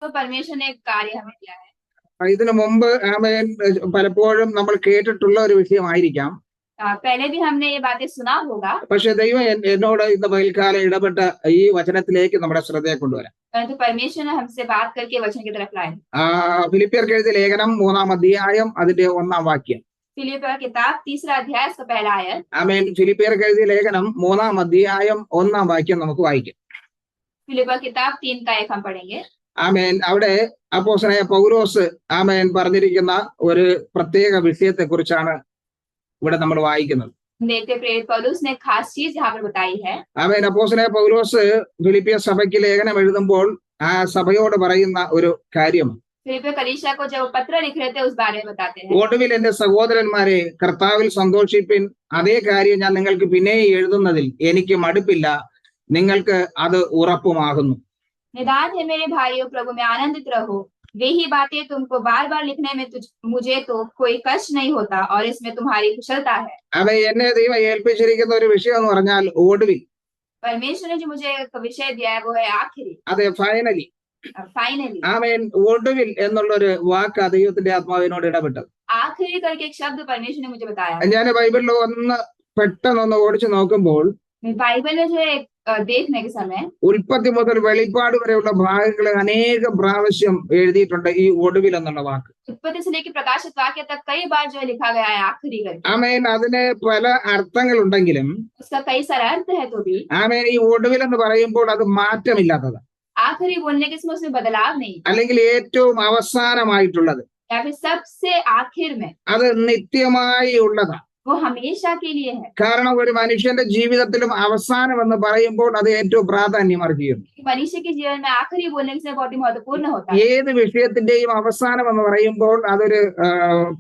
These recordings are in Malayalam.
तो परमेश्वर ने एक कार्य हमें दिया है। ഇതിനു മുമ്പ് ആമേൻ പലപ്പോഴും നമ്മൾ കേട്ടിട്ടുള്ള ഒരു വിഷയമായിരിക്കാം. पहले भी हमने ये बातें सुना होगा, പക്ഷെ ദൈവം എന്നോട് ഇന്ന് പകൽക്കാലം ഇടപെട്ട ഈ വചനത്തിലേക്ക് നമ്മുടെ ശ്രദ്ധയെ കൊണ്ടുവരാം. परंतु परमेश्वर ने हमसे बात करके वचन की तरफ लाए। ഫിലിപ്പിയർക്ക് എഴുതിയ ലേഖനം 3-ാം അധ്യായം അതിന്റെ 1-ാം വാക്യം. फिलिपियों का किताब 3रा अध्याय इसका पहला आयत। ആമേൻ. ഫിലിപ്പിയർക്ക് എഴുതിയ ലേഖനം 3-ാം അധ്യായം 1-ാം വാക്യം നമുക്ക് വായിക്കാം. फिलिपियों किताब 3 का 1 हम पढ़ेंगे। ആമേൻ. അവിടെ അപ്പോസ്തലനായ പൗലോസ് ആമേൻ പറഞ്ഞിരിക്കുന്ന ഒരു പ്രത്യേക വിഷയത്തെ കുറിച്ചാണ് ഇവിടെ നമ്മൾ വായിക്കുന്നത്. देखते प्रेरित पौलुस ने खास चीज यहाँ पर बताई है। ആമേൻ. അപ്പോസ്തലനായ പൗലോസ് ഫിലിപ്പിയ സഭയ്ക്ക് ലേഖനം എഴുതുമ്പോൾ ആ സഭയോട് പറയുന്ന ഒരു കാര്യം, फिलिपियों कलीसिया को जब पत्र लिख रहे थे उस बारे में बताते हैं। ഒടുവിൽ എന്റെ സഹോദരന്മാരെ കർത്താവിൽ സന്തോഷിപ്പിൻ, അതേ കാര്യം ഞാൻ നിങ്ങൾക്ക് പിന്നെ എഴുതുന്നതിൽ എനിക്ക് മടുപ്പില്ല, നിങ്ങൾക്ക് അത് ഉറപ്പുമാകുന്നു. निदान है मेरे भाइयों, प्रभु में आनंदित रहो। वे ही बातें तुमको बार बार लिखने में मुझे तो कोई कष्ट नहीं होता और इसमें तुम्हारी कुशलता है। അവ എന്നെ ദൈവം ഏൽപ്പിച്ചിരിക്കുന്ന ഒരു വിഷയം എന്ന് പറഞ്ഞാൽ ഒടുവിൽ. परमेश्वर ने जो मुझे एक विषय दिया है वो है आखिरी, അതെ, ഫൈനലി. फाइनली। ആമേൻ. ഒടുവിൽ എന്നുള്ളൊരു വാക്ക് ദൈവത്തിന്റെ ആത്മാവിനോട് ഇടപെട്ടത്. आखिरी करके एक शब्द परमेश्वर ने मुझे बताया। ഞാൻ ബൈബിളിൽ പെട്ടെന്നൊന്ന് ഓടിച്ചു നോക്കുമ്പോൾ बाइबल में जो है देखने के समय ഉൽപ്പത്തി മുതൽ വെളിപ്പാട് വരെയുള്ള ഭാഗങ്ങൾ അനേകം പ്രാവശ്യം എഴുതിയിട്ടുണ്ട് ഈ ഒടുവിൽ എന്നുള്ള വാക്ക്. उत्पत्ति से लेकर प्रकाशित वाक्य तक कई बार जो है लिखा गया है आखिरी करके। ആമേൻ. അതിന് പല അർത്ഥങ്ങൾ ഉണ്ടെങ്കിലും उसका कई सारा अर्थ है तो भी ആമേൻ ഈ ഒടുവിൽ എന്ന് പറയുമ്പോൾ അത് മാറ്റമില്ലാത്തത്, आखिरी बोलने के समय उसमें बदलाव नहीं, അല്ലെങ്കിൽ ഏറ്റവും അവസാനമായിട്ടുള്ളത്, या फिर सबसे आखिर में, അത് നിത്യമായി ഉള്ളതാണ്. वो हमेशा के लिए है। കാരണം ഒരു മനുഷ്യന്റെ ജീവിതത്തിലും അവസാനം എന്ന് പറയുമ്പോൾ അത് ഏറ്റവും പ്രാധാന്യം അർഹിക്കുന്നു. मनुष्य के जीवन में आखिरी बोलने के समय बहुत ही महत्वपूर्ण होता है। ഏത് വിഷയത്തിന്റെയും അവസാനം എന്ന് പറയുമ്പോൾ അതൊരു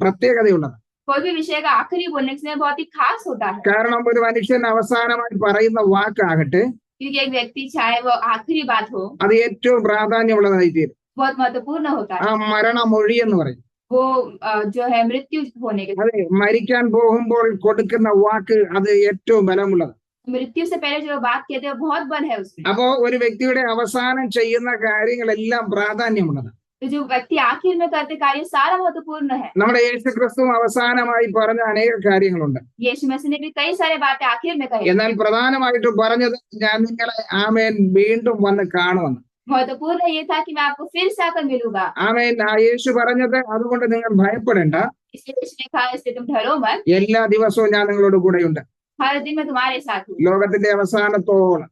പ്രത്യേകതയുള്ളതാണ്. कोई भी विषय का आखिरी बोलने के समय बहुत ही खास होता है, കാരണം ഒരു മനുഷ്യൻ അവസാനമായി പറയുന്ന വാക്കാകട്ടെ क्योंकि एक व्यक्ति चाहे वो आखिरी बात हो അത് ഏറ്റവും പ്രാധാന്യമുള്ളതായി തീരും. बहुत महत्वपूर्ण होता ആ है। മരണമൊഴി എന്ന് പറയും. वो जो है मृत्यु होने के, അതെ, മരിക്കാൻ പോകുമ്പോൾ കൊടുക്കുന്ന വാക്ക് അത് ഏറ്റവും ബലമുള്ളത്. मृत्यु से पहले जो बात कहते हैं वो बहुत बल है उसमें। അപ്പോ ഒരു വ്യക്തിയുടെ അവസാനം ചെയ്യുന്ന കാര്യങ്ങളെല്ലാം പ്രാധാന്യമുള്ളതാണ്. तो जो व्यक्ति आखिर में करते कार्य सारा महत्वपूर्ण है। നമ്മുടെ യേശുക്രിസ്തു അവസാനമായി പറഞ്ഞ അനേക കാര്യങ്ങളുണ്ട്. यीशु मसीह ने भी कई सारे बातें आखिर में कही। എന്നാൽ പ്രധാനമായിട്ടും പറഞ്ഞത് ഞാൻ നിങ്ങളെ ആമേൻ വീണ്ടും വന്ന് കാണുമെന്ന്. महत्वपूर्ण ये था कि मैं आपको फिर से आकर मिलूंगा। ആമേൻ. ആ യേശു പറഞ്ഞത് അതുകൊണ്ട് നിങ്ങൾ ഭയപ്പെടേണ്ട, इसलिए यीशु ने कहा इसलिए तुम डरो मत, എല്ലാ ദിവസവും ഞാൻ നിങ്ങളോട് കൂടെയുണ്ട്, हर दिन मैं तुम्हारे साथ हूँ, ലോകത്തിന്റെ അവസാനത്തോളം.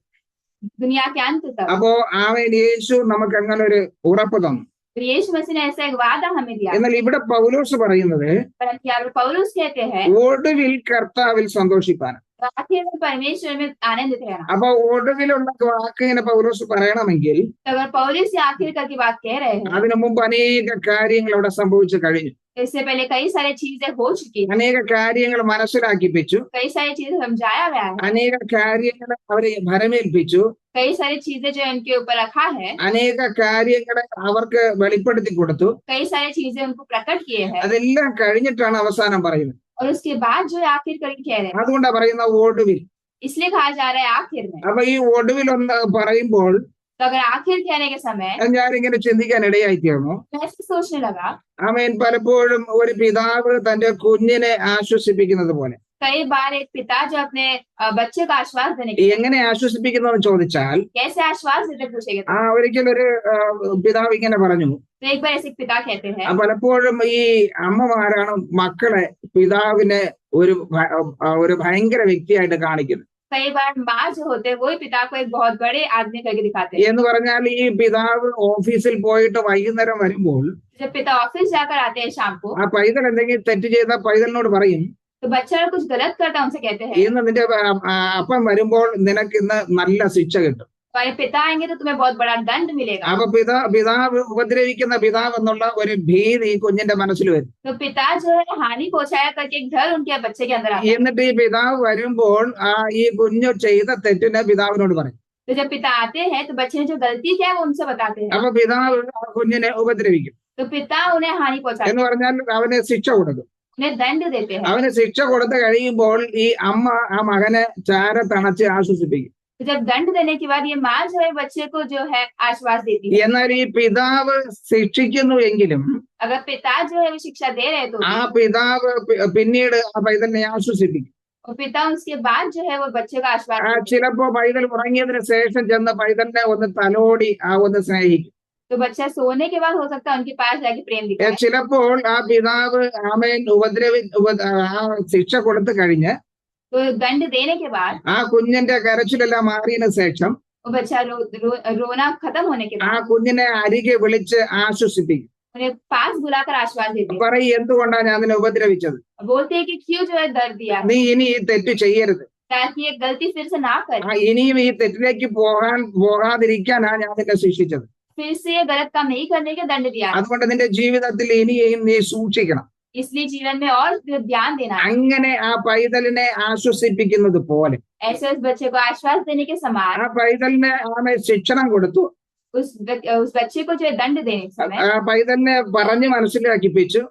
दुनिया के अंत तक। അപ്പോ ആമേൻ യേശു നമുക്ക് അങ്ങനെ ഒരു ഉറപ്പ് തന്നു. तो यीशु मसीह ने ऐसा एक वादा हमें दिया। എന്നാൽ ഇവിടെ പൗലോസ് പറയുന്നത് परंतु यहाँ पर पौलुस कहते हैं ഒടുവിൽ കർത്താവിൽ സന്തോഷിപ്പാൻ. आखिर में परमेश्वर में आनंदित रहना। അപ്പൊ ഒടുവിലുള്ള വാക്കിനെ പൗലോസ് പറയണമെങ്കിൽ तो अगर पौलुस ये आखिर करके बात कह रहे हैं, അതിനു മുമ്പ് അനേക കാര്യങ്ങൾ അവിടെ സംഭവിച്ചു കഴിഞ്ഞു. तो इससे पहले कई सारी चीजें हो चुकी हैं, അനേക കാര്യങ്ങൾ മനസ്സിലാക്കിപ്പിച്ചു, कई सारी चीजें समझाया गया है, അനേക കാര്യങ്ങൾ അവരെ ഭരമേൽപ്പിച്ചു, कई सारी चीजें जो इनके ऊपर रखा है, അനേക കാര്യങ്ങൾ അവർക്ക് വെളിപ്പെടുത്തി കൊടുത്തു. कई सारी चीजें उनको प्रकट किए हैं, അതെല്ലാം കഴിഞ്ഞിട്ടാണ് അവസാനം പറയുന്നത്. और उसके बाद जो है आखिर करके कह रहे हैं। അതുകൊണ്ടാണ് പറയുന്ന ഒടുവിൽ. इसलिए कहा जा रहा है आखिर में। അപ്പൊ ഈ ഒടുവിൽ ഒന്ന് പറയുമ്പോൾ तो अगर आखिर कहने के समय ഞാനിങ്ങനെ ചിന്തിക്കാൻ ഇടയായി തീർന്നു. मैं ऐसे सोचने लगा, ആമേൻ. പലപ്പോഴും ഒരു പിതാവ് തന്റെ കുഞ്ഞിനെ ആശ്വസിപ്പിക്കുന്നത് പോലെ. कई बार एक पिता जो अपने बच्चे का आश्वास देने के എങ്ങനെ ആശ്വസിപ്പിക്കുന്നു ചോദിച്ചാൽ कैसे आश्वास देते पूछेगा। ഒരിക്കലൊരു പിതാവ് ഇങ്ങനെ പറഞ്ഞു, तो एक बार ऐसे एक पिता कहते हैं, പലപ്പോഴും ഈ അമ്മമാരാണ് മക്കളെ പിതാവിനെ ഒരു ഭയങ്കര വ്യക്തിയായിട്ട് കാണിക്കുന്നത്. कई बार माँ जो होते हैं वही पिता को एक बहुत बड़े आदमी करके दिखाते हैं। എന്ന് പറഞ്ഞാൽ ഈ പിതാവ് ഓഫീസിൽ പോയിട്ട് വൈകുന്നേരം വരുമ്പോൾ जब पिता ऑफिस जाकर आते हैं शाम को, ആ പൈതൽ എന്തെങ്കിലും തെറ്റ് ചെയ്ത പൈതലിനോട് പറയും, तो बच्चा कुछ गलत करता है उनसे कहते हैं, ഇന്ന് നിന്റെ അപ്പം വരുമ്പോൾ നിനക്ക് ഇന്ന് നല്ല ശിക്ഷ കിട്ടും. तुम्हारे पिता आएंगे तो तुम्हें बहुत बड़ा दंड मिलेगा। അപ്പൊ പിതാവ് ഉപദ്രവിക്കുന്ന പിതാവ് എന്നുള്ള ഒരു ഭീതി ഈ കുഞ്ഞിന്റെ മനസ്സിൽ വരും. तो पिता जो है हानि पहुंचाया करके एक डर उनके बच्चे के अंदर आता है। എന്നിട്ട് ഈ പിതാവ് വരുമ്പോൾ ഈ കുഞ്ഞു ചെയ്ത തെറ്റിനെ പിതാവിനോട് പറയും. तो जब पिता आते हैं तो बच्चे ने जो गलती किया है वो उनसे बताते हैं। അപ്പൊ പിതാവ് ആ കുഞ്ഞിനെ ഉപദ്രവിക്കും. तो पिता उन्हें हानि पहुंचाते എന്ന് പറഞ്ഞാൽ അവന് ശിക്ഷ കൊടുക്കും. उन्हें दंड देते हैं। അവന് ശിക്ഷ കൊടുത്ത് കഴിയുമ്പോൾ ഈ അമ്മ ആ മകനെ ചാര തണച്ച് ആശ്വസിപ്പിക്കും. तो जब दंड देने के बाद ये माँ जो है बच्चे को जो है आश्वास देती है। എന്നാൽ ഈ പിതാവ് ശിക്ഷിക്കുന്നു എങ്കിലും अगर पिता जो है वो शिक्षा दे रहे तो ആ പിതാവ് പിന്നീട് ആ പൈതലിനെ ആശ്വസിപ്പിക്കും. और पिता उसके बाद जो है वो बच्चे को आश्वास देते हैं। ചിലപ്പോ പൈതൽ ഉറങ്ങിയതിനു ശേഷം ചെന്ന് പൈതലിനെ ഒന്ന് തലോടി ഒന്ന് സ്നേഹിക്കും. तो बच्चा सोने के बाद हो सकता है उनके पास जाके प्रेम दिखाए। ചിലപ്പോൾ ആ പിതാവ് ആമേൻ ആ ശിക്ഷ കൊടുത്തു കഴിഞ്ഞ് तो दंड देने के बाद ആ കുഞ്ഞിന്റെ കരച്ചിലെല്ലാം മാറിയതിനു ശേഷം वो बच्चा रोना खत्म होने के ആ बाद കുഞ്ഞിനെ അരികെ വിളിച്ച് ആശ്വസിപ്പിക്കും. उन्हें पास बुलाकर आश्वास देते हैं। പറയും എന്തുകൊണ്ടാണ് ഞാൻ നിന്നെ ഉപദ്രവിച്ചത്, बोलते हैं कि क्यों जो है दर्द दिया है, നീ ഇനി ഈ തെറ്റ് ചെയ്യരുത്, ताकि ये गलती फिर से ना करे, ഇനിയും ഈ തെറ്റിലേക്ക് പോകാതിരിക്കാനാണ് ഞാൻ നിന്നെ ശിക്ഷിച്ചത്. फिर से ये गलत काम नहीं करने का दंड दिया है। അതുകൊണ്ട് നിന്റെ ജീവിതത്തിൽ ഇനിയും നീ സൂക്ഷിക്കണം. इसलिए जीवन में और ध्यान देना है। അങ്ങനെ ആ പൈതലിനെ ആശ്വസിപ്പിക്കുന്നത് പോലെ ऐसे उस बच्चे को आश्वास देने के समान ആ പൈതലിനെ ആമേ ശിക്ഷണം കൊടുത്തു. उस बच्चे को जो है दंड देने के समय ആ പൈതലിനെ പറഞ്ഞു മനസ്സിലാക്കിപ്പിച്ചു.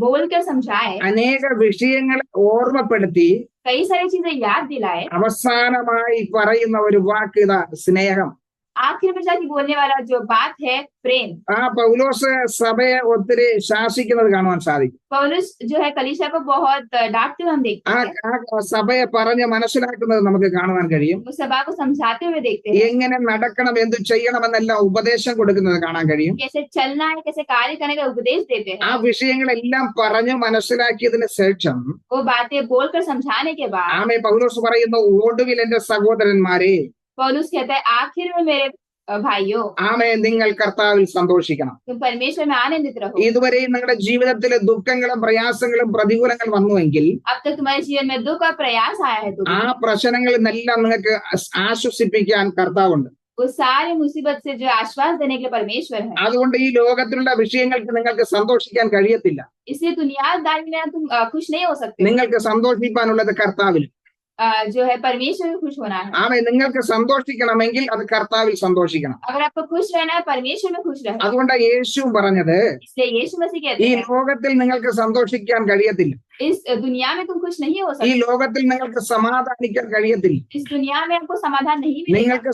बोल कर समझाए, അനേക വിഷയങ്ങളെ ഓർമ്മപ്പെടുത്തി कई सारी चीजें याद दिलाए। അവസാനമായി പറയുന്ന ഒരു വാക്ക് ഇതാ, സ്നേഹം. आखिर में जाके बोलने वाला जो बात है प्रेम। ആ പൗലോസ് സഭയെ ഒത്തിരി ശാസിക്കുന്നത് കാണുവാൻ സാധിക്കും. पौलुस जो है कलीसिया को बहुत डांटते हुए हम देखते हैं। ആ സഭയെ പറഞ്ഞ് മനസ്സിലാക്കുന്നത് നമുക്ക് കാണുവാൻ കഴിയും. उस सभा को समझाते हुए देखते हैं, എങ്ങനെ നടക്കണം, എന്ത് ചെയ്യണമെന്നെല്ലാം ഉപദേശം കൊടുക്കുന്നത് കാണാൻ കഴിയും. कैसे चलना है, कैसे कार्य करने का उपदेश देते ആ हैं। വിഷയങ്ങളെല്ലാം പറഞ്ഞു മനസ്സിലാക്കിയതിന് ശേഷം वो बातें बोलकर समझाने के बाद ആമേ പൗലോസ് പറയുന്നു, ഒടുവിൽ എന്റെ സഹോദരന്മാരെ, पौलुस कहता है आखिर में मेरे भाइयों, ആമേ നിങ്ങൾ കർത്താവിൽ സന്തോഷിക്കണം. तुम परमेश्वर में आनंदित रहो। ഇതുവരെയും നിങ്ങളുടെ ജീവിതത്തിലെ ദുഃഖങ്ങളും പ്രയാസങ്ങളും പ്രതികൂലങ്ങൾ വന്നുവെങ്കിൽ अब तक तुम्हारे जीवन में दुख और प्रयास आया है, ആ പ്രശ്നങ്ങളിൽ നിന്നെല്ലാം നിങ്ങൾക്ക് ആശ്വസിപ്പിക്കാൻ കർത്താവുണ്ട്. वो सारे मुसीबत से जो आश्वास देने के लिए परमेश्वर है। അതുകൊണ്ട് ഈ ലോകത്തിലുള്ള വിഷയങ്ങൾക്ക് നിങ്ങൾക്ക് സന്തോഷിക്കാൻ കഴിയത്തില്ല. इसलिए दुनियादारी में तुम खुश नहीं हो सकते। നിങ്ങൾക്ക് സന്തോഷിക്കാനുള്ളത് കർത്താവിൽ. जो है परमेश्वर में खुश होना है। ആമേ നിങ്ങൾക്ക് സന്തോഷിക്കണമെങ്കിൽ അത് കർത്താവിൽ സന്തോഷിക്കണം. अगर आपको खुश रहना है, परमेश्वर में खुश रहना। അതുകൊണ്ട് യേശുവും പറഞ്ഞത്, इसलिए यीशु मसीह ഈ कहते हैं ലോകത്തിൽ നിങ്ങൾക്ക് സന്തോഷിക്കാൻ കഴിയത്തില്ല, इस दुनिया में तुम खुश नहीं हो ഈ सकते, ലോകത്തിൽ നിങ്ങൾക്ക് സമാധാനിക്കാൻ കഴിയത്തില്ല. इस दुनिया में आपको समाधान नहीं मिलेगा। നിങ്ങൾക്ക്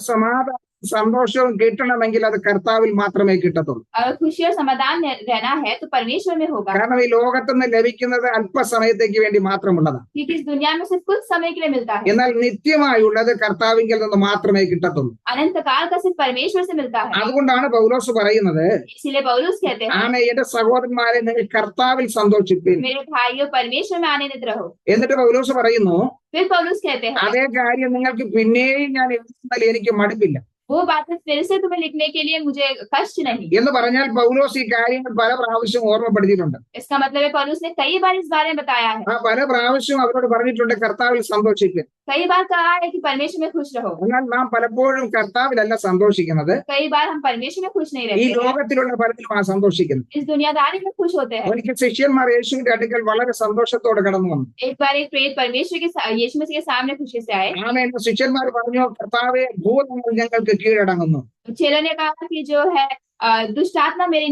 സന്തോഷവും കിട്ടണമെങ്കിൽ അത് കർത്താവിൽ മാത്രമേ കിട്ടത്തുള്ളൂ. अगर खुशी और समाधान रहना है तो परमेश्वर में होगा, കാരണം ഈ ലോകത്തുനിന്ന് ലഭിക്കുന്നത് അല്പസമയത്തേക്ക് വേണ്ടി മാത്രമുള്ളതാണ്. क्योंकि इस दुनिया में सिर्फ कुछ समय के लिए मिलता है। എന്നാൽ നിത്യമായുള്ളത് കർത്താവിങ്കിൽ നിന്ന് മാത്രമേ കിട്ടത്തുള്ളൂ. अनंत काल का सिर्फ परमेश्वर से मिलता है। അതുകൊണ്ടാണ് പൗലോസ് പറയുന്നത്, इसीलिए पौलुस कहते हैं ആമേ എന്റെ സഹോദരന്മാരെ, നിങ്ങൾ കർത്താവിൽ സന്തോഷിപ്പിൻ. मेरे भाइयों, परमेश्वर में आनंदित रहो। എന്നിട്ട് പൗലോസ് പറയുന്നു, फिर पौलुस कहते हैं അതേ കാര്യം നിങ്ങൾക്ക് പിന്നെയും ഞാൻ എഴുതുന്നതിൽ എനിക്ക് മടുപ്പില്ല. वो बातें फिर से तुम्हें लिखने के लिए मुझे कष्ट नहीं। എന്ന് പറഞ്ഞാൽ പൗലോസ് ഈ കാര്യങ്ങൾ പല പ്രാവശ്യം ഓർമ്മപ്പെടുത്തിയിട്ടുണ്ട്. इसका मतलब है पौलुस ने कई बार इस बारे में बताया है, ആ പല പ്രാവശ്യം അവരോട് പറഞ്ഞിട്ടുണ്ട് കർത്താവിൽ സന്തോഷിപ്പിൻ. कई बार कहा है कि परमेश्वर में खुश रहो। എന്നാൽ നാം പലപ്പോഴും കർത്താവിലല്ല സന്തോഷിക്കുന്നത്, कई बार हम परमेश्वर में खुश नहीं ഈ रहते हैं, ലോകത്തിലുള്ള പലതിലുമാണ് സന്തോഷിക്കുന്നത്. इस दुनियादारी में खुश होते हैं। ഒരിക്കൽ ശിഷ്യന്മാർ യേശുവിന്റെ അടുക്കൽ വളരെ സന്തോഷത്തോടെ കടന്നു വന്നു. एक बार एक प्रेरित परमेश्वर के यीशु मसीह के सामने खुशी से आए। ആമേൻ. ശിഷ്യന്മാർ പറഞ്ഞു, കർത്താവേ, ഭൂതങ്ങൾ ഞങ്ങൾക്ക് കീഴടങ്ങുന്നു. चेलों ने कहा कि जो है दुष्ट आत्मा मेरे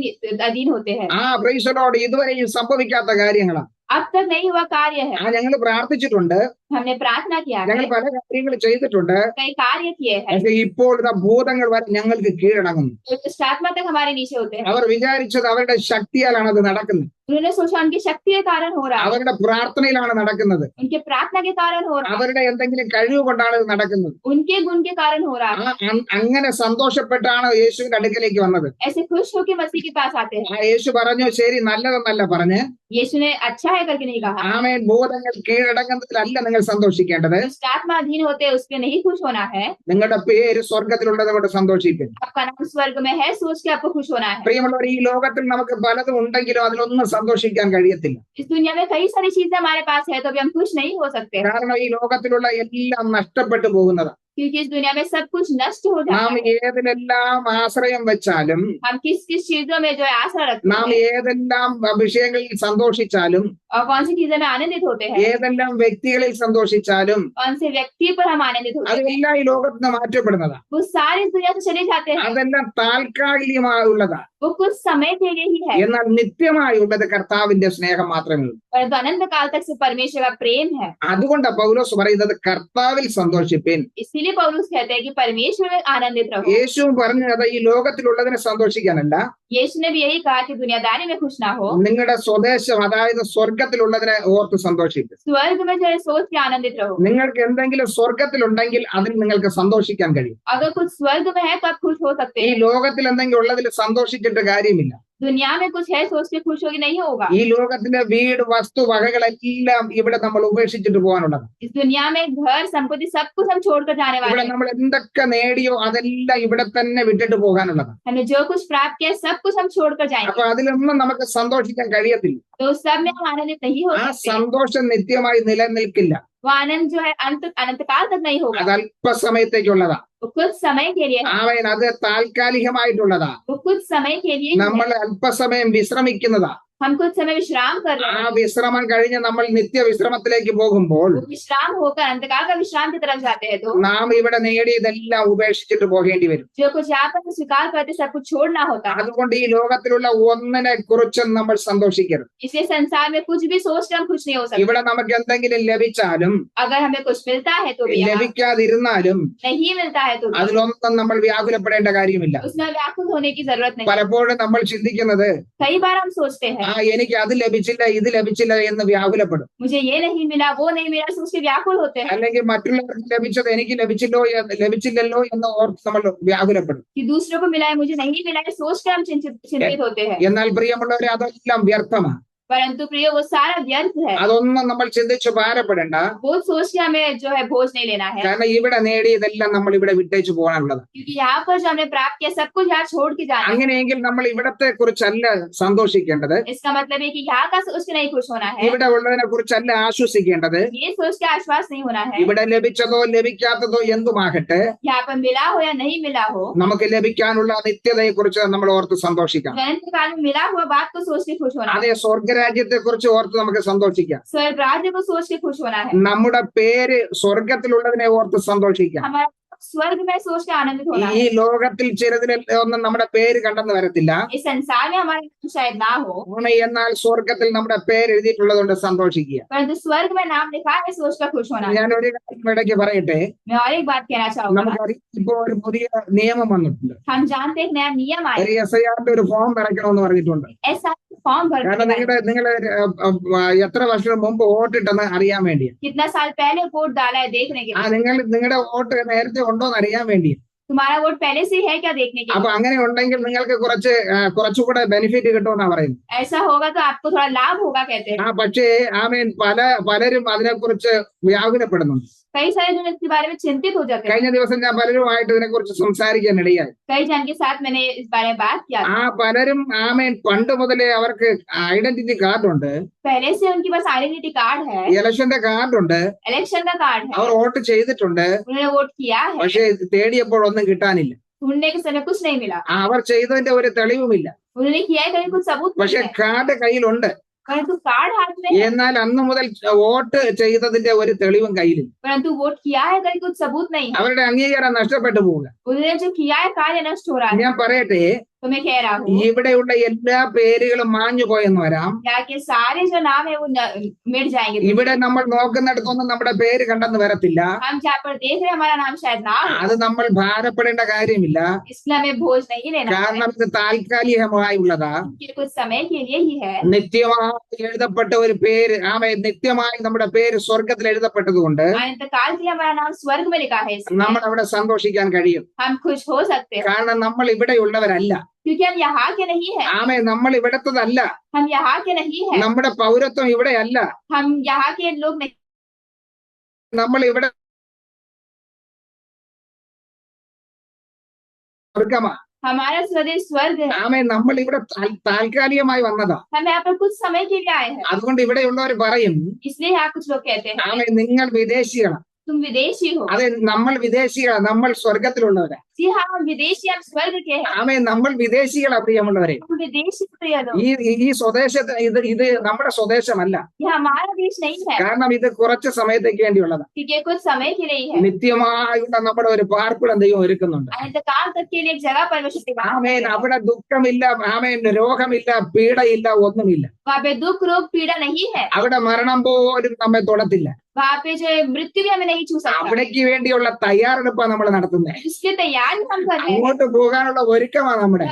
अधीन होते हैं। Praise the Lord. ഇതുവരെയും സംഭവിക്കാത്ത കാര്യങ്ങളാണ്. अब तक नहीं हुआ कार्य है। ഞങ്ങൾ പ്രാർത്ഥിച്ചിട്ടുണ്ട്, हमने प्रार्थना किया है, ഞങ്ങൾ പല കാര്യങ്ങൾ ചെയ്തിട്ടുണ്ട്, कई कार्य किए हैं, പക്ഷേ ഇപ്പോൾ ഇതാ ഭൂതങ്ങൾ വരെ ഞങ്ങൾക്ക് കീഴടങ്ങുന്നു. तो दुष्ट आत्मा तक हमारे नीचे होते हैं। അവർ വിചാരിച്ചത് അവരുടെ ശക്തിയാലാണ് അത് നടക്കുന്നത്, उन्होंने सोचा उनकी शक्ति के कारण हो रहा है, അവരുടെ പ്രാർത്ഥനയിലാണ് നടക്കുന്നത്, उनके प्रार्थना के कारण हो रहा है, അവരുടെ എന്തെങ്കിലും കഴിവ് കൊണ്ടാണ് ഇത് നടക്കുന്നത്. उनके गुण के कारण हो रहा है। അങ്ങനെ സന്തോഷപ്പെട്ടാണ് യേശുവിന്റെ അടുക്കലേക്ക് വന്നത്. ऐसे खुश होकर मसीह के पास आते हैं। യേശു പറഞ്ഞു, ശരി, നല്ലതെന്നല്ല പറഞ്ഞ്, यीशु ने अच्छा है करके नहीं कहा। ആമേൻ. ഭൂതങ്ങൾ കീഴടങ്ങുന്നതിലല്ല നിങ്ങൾ സന്തോഷിക്കേണ്ടത്, दुष्ट आत्मा अधीन होते हैं उसके नहीं खुश होना है। നിങ്ങളുടെ പേര് സ്വർഗത്തിലുള്ളത് കൊണ്ട് സന്തോഷിപ്പിൻ. आपका नाम स्वर्ग में है, सोच के आपको खुश होना है। പ്രിയമുള്ളവർ, ഈ ലോകത്തിൽ നമുക്ക് പലതും ഉണ്ടെങ്കിലും അതിലൊന്നും സന്തോഷിക്കാൻ കഴിയത്തില്ല. इस दुनिया में कई सारी चीजें हमारे पास है, तो भी हम खुश नहीं हो सकते, കാരണം ഈ ലോകത്തിലുള്ള എല്ലാം നഷ്ടപ്പെട്ടു പോകുന്നതാണ്. क्योंकि इस दुनिया में सब कुछ नष्ट हो जाता നാം है। ഏതിലെല്ലാം ആശ്രയം വെച്ചാലും, हम किस किस चीजों में जो है आशा रखते നാം हैं ഏതെല്ലാം വിഷയങ്ങളിൽ സന്തോഷിച്ചാലും, और कौन सी चीजें में आनंदित होते हैं, ഏതെല്ലാം വ്യക്തികളിൽ സന്തോഷിച്ചാലും, कौन से व्यक्ति पर हम आनंदित होते हैं, അതെല്ലാം ഈ ലോകത്ത് നിന്ന് മാറ്റപ്പെടുന്നതാണ്. वो सारे इस दुनिया से चले जाते हैं। അതെല്ലാം താൽക്കാലികമായുള്ളതാണ്. वो कुछ समय के लिए ही है, എന്നാൽ നിത്യമായുള്ളത് കർത്താവിന്റെ സ്നേഹം മാത്രമേ ഉള്ളൂ. परंतु अनंत काल तक से परमेश्वर का प्रेम है। അതുകൊണ്ട് പൗലോസ് പറയുന്നത് കർത്താവിൽ സന്തോഷിപ്പിൻ. इसलिए इसीलिए पौलुस कहते हैं कि परमेश्वर में आनंदित रहो। യേശുവും പറഞ്ഞത് ഈ ലോകത്തിലുള്ളതിനെ സന്തോഷിക്കാനല്ല, यीशु ने भी यही कहा कि दुनियादारी में खुश ना हो, നിങ്ങളുടെ സ്വദേശം അതായത് സ്വർഗത്തിലുള്ളതിനെ ഓർത്ത് സന്തോഷിക്കും. स्वर्ग में जो है सोच के आनंदित रहो। നിങ്ങൾക്ക് എന്തെങ്കിലും സ്വർഗത്തിലുണ്ടെങ്കിൽ അതിൽ നിങ്ങൾക്ക് സന്തോഷിക്കാൻ കഴിയും. अगर कुछ स्वर्ग में है तो आप खुश हो सकते ഈ हैं। ലോകത്തിൽ എന്തെങ്കിലും ഉള്ളതിൽ സന്തോഷിച്ചിട്ട് കാര്യമില്ല. दुनिया में कुछ है सोच के खुश होगी नहीं होगा। ഈ ലോകത്തിലെ വീട് വസ്തു വകകളെല്ലാം ഇവിടെ നമ്മൾ ഉപേക്ഷിച്ചിട്ട് പോകാനുള്ളത്. इस दुनिया में घर संपत्ति सब कुछ हम छोड़कर जाने वाले ഇവിടെ हैं। നമ്മൾ എന്തൊക്കെ നേടിയോ അതെല്ലാം ഇവിടെ തന്നെ വിട്ടിട്ട് പോകാനുള്ളത്. हमने जो कुछ प्राप्त किया सब कुछ हम छोड़कर जाएंगे, അപ്പൊ അതിലൊന്നും നമുക്ക് സന്തോഷിക്കാൻ കഴിയത്തില്ല. तो सब में हम आनंदित नहीं हो ആ सकते। സന്തോഷം നിത്യമായി നിലനിൽക്കില്ല. वो आनंद जो है अनंत काल तक नहीं होगा। അത് അല്പസമയത്തേക്കുള്ളതാ. वो कुछ समय के लिए है, അവൻ അത് താൽക്കാലികമായിട്ടുള്ളതാ. वो कुछ समय के लिए ही നമ്മൾ है। അല്പസമയം വിശ്രമിക്കുന്നതാ. हम कुछ समय विश्राम कर रहे ആ हैं। വിശ്രമം കഴിഞ്ഞ് നമ്മൾ നിത്യവിശ്രമത്തിലേക്ക് പോകുമ്പോൾ वो विश्राम होकर अंतकाल का विश्राम की तरफ जाते हैं, तो നാം ഇവിടെ നേടിയതെല്ലാം ഉപേക്ഷിച്ചിട്ട് പോകേണ്ടി വരും. जो कुछ यहाँ पर स्वीकार करते सब कुछ छोड़ना होता है। അതുകൊണ്ട് ഈ ലോകത്തിലുള്ള ഒന്നിനെ കുറിച്ചും നമ്മൾ സന്തോഷിക്കരുത്. इसलिए संसार में कुछ भी सोच कर हम खुश नहीं हो सकते। ഇവിടെ നമുക്ക് എന്തെങ്കിലും ലഭിച്ചാലും अगर हमें कुछ मिलता है तो भी, यहाँ ലഭിക്കാതിരുന്നാലും नहीं मिलता है तो भी, അതിലൊന്നും നമ്മൾ വ്യാകുലപ്പെടേണ്ട കാര്യമില്ല. उसमें व्याकुल होने की जरूरत नहीं। പലപ്പോഴും നമ്മൾ ചിന്തിക്കുന്നത് कई बार हम सोचते हैं എനിക്ക് അത് ലഭിച്ചില്ല ഇത് ലഭിച്ചില്ല എന്ന് വ്യാകുലപ്പെടും. मुझे ये नहीं मिला वो नहीं मिला, सोच के व्याकुल होते हैं അല്ലെങ്കിൽ മറ്റുള്ളവർക്ക് ലഭിച്ചത് എനിക്ക് ലഭിച്ചില്ലല്ലോ എന്ന് ഓർത്ത് നമ്മൾ വ്യാകുലപ്പെടും. कि दूसरों को मिला है मुझे नहीं मिला है, सोच कर हम चिंतित होते हैं। എന്നാൽ പ്രിയമുള്ളവരെ അതെല്ലാം വ്യർത്ഥമാണ്. परंतु प्रिय वो सारा व्यर्थ है। അതൊന്നും നമ്മൾ ചിന്തിച്ച് ഭാരപ്പെടേണ്ട. वो सोच के हमें जो है बोझ नहीं लेना है, കാരണം ഇവിടെ നേടിയതെല്ലാം നമ്മൾ ഇവിടെ വിട്ടേച്ച് പോകാനുള്ളത്. क्योंकि यहाँ पर जो हमने प्राप्त किया सब कुछ यहाँ छोड़ के जाना है। അങ്ങനെയെങ്കിൽ നമ്മൾ ഇവിടത്തെ കുറിച്ചല്ല സന്തോഷിക്കേണ്ടത്, इसका मतलब है कि यहाँ का सोच के नहीं खुश होना है, ഇവിടെ ഉള്ളതിനെ കുറിച്ചല്ല ആശ്വസിക്കേണ്ടത്. ये सोच के आश्वास नहीं होना है। ഇവിടെ ലഭിച്ചതോ ലഭിക്കാത്തതോ എന്തുമാകട്ടെ यहाँ पर मिला हो या नहीं मिला हो, നമുക്ക് ലഭിക്കാനുള്ള നിത്യതയെ കുറിച്ച് നമ്മൾ ഓർത്ത് സന്തോഷിക്കാം. अनंत काल में मिला हुआ बात को सोच के खुश होना है। അതേ സ്വർഗരാജ്യത്തെ കുറിച്ച് ഓർത്ത് നമുക്ക് സന്തോഷിക്കാം. स्वर्ग राज्य को सोच के खुश होना है। നമ്മുടെ പേര് സ്വർഗത്തിലുള്ളതിനെ ഓർത്ത് സന്തോഷിക്കാം. हमारा स्वर्ग में सोच के आनंदित होना ഈ है। ലോകത്തിൽ ചിലതിലൊന്നും നമ്മുടെ പേര് കണ്ടെന്ന് വരത്തില്ല. इस संसार में हमारा नाम शायद ना हो, എന്നാൽ സ്വർഗത്തിൽ നമ്മുടെ പേര് എഴുതിയിട്ടുള്ളതുകൊണ്ട് സന്തോഷിക്കുക. परंतु स्वर्ग में नाम लिखा है सोच कर खुश होना है। ഞാൻ ഒരു കാര്യം ഇടയ്ക്ക് പറയട്ടെ. मैं और एक बात कहना चाहूंगा। നമുക്കറിയാം ഇപ്പോ ഒരു പുതിയ നിയമം വന്നിട്ടുണ്ട്. हम जानते हैं एक नया नियम आया, ഒരു SIR ഒരു ഫോം ഇറക്കണമെന്ന് പറഞ്ഞിട്ടുണ്ട്. ऐसा फॉर्म भर കാരണം നിങ്ങൾ എത്ര വർഷം മുമ്പ് വോട്ടിട്ടെന്ന് അറിയാൻ വേണ്ടി. कितना साल पहले वोट डाला है देखने के लिए, നിങ്ങളുടെ വോട്ട് നേരത്തെ ഉണ്ടോ എന്ന് അറിയാൻ വേണ്ടി. तुम्हारा वोट पहले से है क्या देखने के അപ്പൊ लिए। അങ്ങനെ ഉണ്ടെങ്കിൽ നിങ്ങൾക്ക് കുറച്ചുകൂടെ ബെനിഫിറ്റ് കിട്ടുമെന്നാ പറയുന്നത്. ऐसा होगा तो आपको थोड़ा लाभ होगा कहते हैं। പക്ഷേ പലരും അതിനെക്കുറിച്ച് വ്യാകുലപ്പെടുന്നുണ്ട്. कई सारे जन इसके बारे में चिंतित हो जाते हैं। കഴിഞ്ഞ ദിവസം ഞാൻ പലരുമായിട്ട് ഇതിനെക്കുറിച്ച് സംസാരിക്കാൻ ഇടയായി. कई जन के साथ मैंने इस बारे में बात किया। പലരും പണ്ട് മുതലേ അവർക്ക് ഐഡന്റിറ്റി കാർഡുണ്ട്, पहले से उनके पास आइडेंटिटी कार्ड है, ഇലക്ഷന്റെ കാർഡുണ്ട്, इलेक्शन का कार्ड है, അവർ വോട്ട് ചെയ്തിട്ടുണ്ട്. उन्होंने वोट किया है, പക്ഷേ തേടിയപ്പോഴൊന്നും കിട്ടാനില്ല. ढूंढने के समय कुछ नहीं मिला। അവർ ചെയ്തതിന്റെ ഒരു തെളിവുമില്ല. उन्होंने किया है कहीं कुछ सबूत नहीं പക്ഷെ है, കാർഡ് കയ്യിലുണ്ട്. परंतु कार्ड हाथ में है, എന്നാൽ അന്ന് മുതൽ വോട്ട് ചെയ്തതിന്റെ ഒരു തെളിവും കയ്യിലില്ല. परंतु वोट किया है कहीं कुछ सबूत नहीं है। അവരുടെ അംഗീകാരം നഷ്ടപ്പെട്ടു പോവുക. उन्होंने जो किया है कार्य नष्ट हो रहा है। ഞാൻ പറയട്ടെ, तो मैं कह रहा हूँ ഇവിടെയുള്ള എല്ലാ പേരുകളും മാഞ്ഞു പോയെന്ന് വരാം. यहाँ के सारे जो नाम है वो मिट जाएंगे। ഇവിടെ നമ്മൾ നോക്കുന്നിടത്തൊന്നും നമ്മുടെ പേര് കണ്ടെന്ന് വരത്തില്ല. हम जहाँ पर देख रहे हैं हमारा नाम शायद ना हो, അത് നമ്മൾ ഭാരപ്പെടേണ്ട കാര്യമില്ല. इसलिए हमें बोझ नहीं लेना है, കാരണം ഇത് താൽക്കാലികമായുള്ളതാ. क्योंकि कुछ समय के लिए ही है। നിത്യമായി എഴുതപ്പെട്ട ഒരു പേര്, നിത്യമായി നമ്മുടെ പേര് സ്വർഗത്തിൽ എഴുതപ്പെട്ടതുകൊണ്ട് अनंत काल के लिए हमारा नाम स्वर्ग में लिखा है, इसलिए നമ്മൾ അവിടെ സന്തോഷിക്കാൻ കഴിയും. हम खुश हो सकते हैं, കാരണം നമ്മൾ ഇവിടെയുള്ളവരല്ല. क्योंकि हम यहाँ के नहीं है, നമ്മൾ ഇവിടത്തതല്ല. हम यहाँ के नहीं है, നമ്മുടെ പൗരത്വം ഇവിടെയല്ല. हम यहाँ के लोग नहीं, നമ്മൾ ഇവിടെ സ്വർഗമാ. हमारा स्वदेश स्वर्ग है। നമ്മൾ ഇവിടെ താൽക്കാലികമായി വന്നതാ. हम यहाँ पर कुछ समय के लिए आए हैं, അതുകൊണ്ട് ഇവിടെയുള്ളവർ പറയും, इसलिए यहाँ कुछ लोग कहते हैं നിങ്ങൾ വിദേശികളാണ്. तुम विदेशी हो। അതെ, നമ്മൾ വിദേശികളാണ്, നമ്മൾ സ്വർഗത്തിലുള്ളവരാ. जी हाँ, हम विदेशी, हम स्वर्ग के हैं, നമ്മൾ വിദേശികളാ പ്രിയമുള്ളവരെ. हम विदेशी प्रिय लोग। ഈ സ്വദേശത്ത് ഇത് നമ്മുടെ സ്വദേശമല്ല. ये हमारा देश नहीं है, കാരണം ഇത് കുറച്ച് സമയത്തേക്ക് വേണ്ടിയുള്ളതാ. क्योंकि कुछ समय के लिए ही है। നിത്യമായുള്ള നമ്മുടെ ഒരു പാർപ്പിടം ദൈവം ഒരുക്കുന്നുണ്ട്. अनंत काल तक के लिए एक जगह परमेश्वर तैयार करते हैं। അവിടെ ദുഃഖമില്ല, രോഗമില്ല, പീഡയില്ല, ഒന്നുമില്ല. वहाँ पे दुख रोग पीड़ा नहीं है, അവിടെ മരണം പോലും നമ്മെ തൊടത്തില്ല. वहां पे जो है मृत्यु भी हमें नहीं छू सकता। അവിടേക്ക് വേണ്ടിയുള്ള തയ്യാറെടുപ്പാണ് നമ്മൾ നടത്തുന്നത്. इसलिए तैयारी हम कर रहे हैं। അങ്ങോട്ട് പോകാനുള്ള ഒരുക്കമാണ് നമ്മുടെ.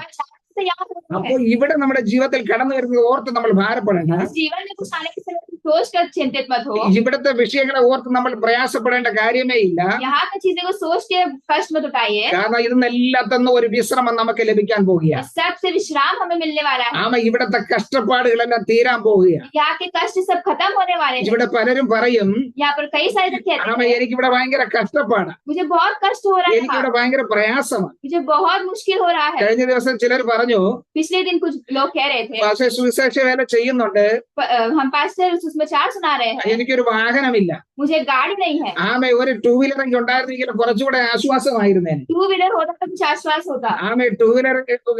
तैयार हो रहे അപ്പൊ हैं। ഇവിടെ നമ്മുടെ ജീവിതത്തിൽ കടന്നു വരുന്നത് ഓർത്ത് നമ്മൾ ഭാരപ്പെടേണ്ട. इस जीवन में कुछ आने के समय सोच कर चिंतित मत हो। ഇവിടുത്തെ വിഷയങ്ങളെ ഓർത്ത് നമ്മൾ പ്രയാസപ്പെടേണ്ട കാര്യമേ ഇല്ല. यहाँ की चीजों को सोच के कष्ट मत उठाइए। കാരണം ഇതിനെല്ലാത്തന്നും ഒരു വിശ്രമം നമുക്ക് ലഭിക്കാൻ പോകുകയാണ്. इस सब से विश्राम हमें मिलने वाला है। ആമ ഇവിടുത്തെ കഷ്ടപ്പാടുകളെല്ലാം തീരാൻ പോവുകയാണ്. यहाँ के कष्ट सब खत्म होने वाले हैं। ഇവിടെ പലരും പറയും, यहाँ पर कई सारे लोग कहते ആമ हैं എനിക്കിവിടെ ഭയങ്കര കഷ്ടപ്പാടാണ്, मुझे बहुत कष्ट हो रहा है, എനിക്കിവിടെ ഭയങ്കര പ്രയാസമാണ്. मुझे बहुत मुश्किल हो रहा है। കഴിഞ്ഞ ദിവസം ചിലർ പറഞ്ഞു, पिछले दिन कुछ लोग कह रहे थे പക്ഷേ സുവിശേഷ വേല ചെയ്യുന്നുണ്ട്, हम पास्टर सुसमाचार सुना रहे हैं, എനിക്കൊരു വാഹനമില്ല. मुझे गाड़ी नहीं है। ആമ ഒരു ടൂ വീലർ എനിക്ക് ഉണ്ടായിരുന്നെങ്കിൽ കുറച്ചുകൂടെ ആശ്വാസമായിരുന്നേനെ. 2 व्हीलर होता तो कुछ आश्वास होता। ആമ ടൂ വീലർ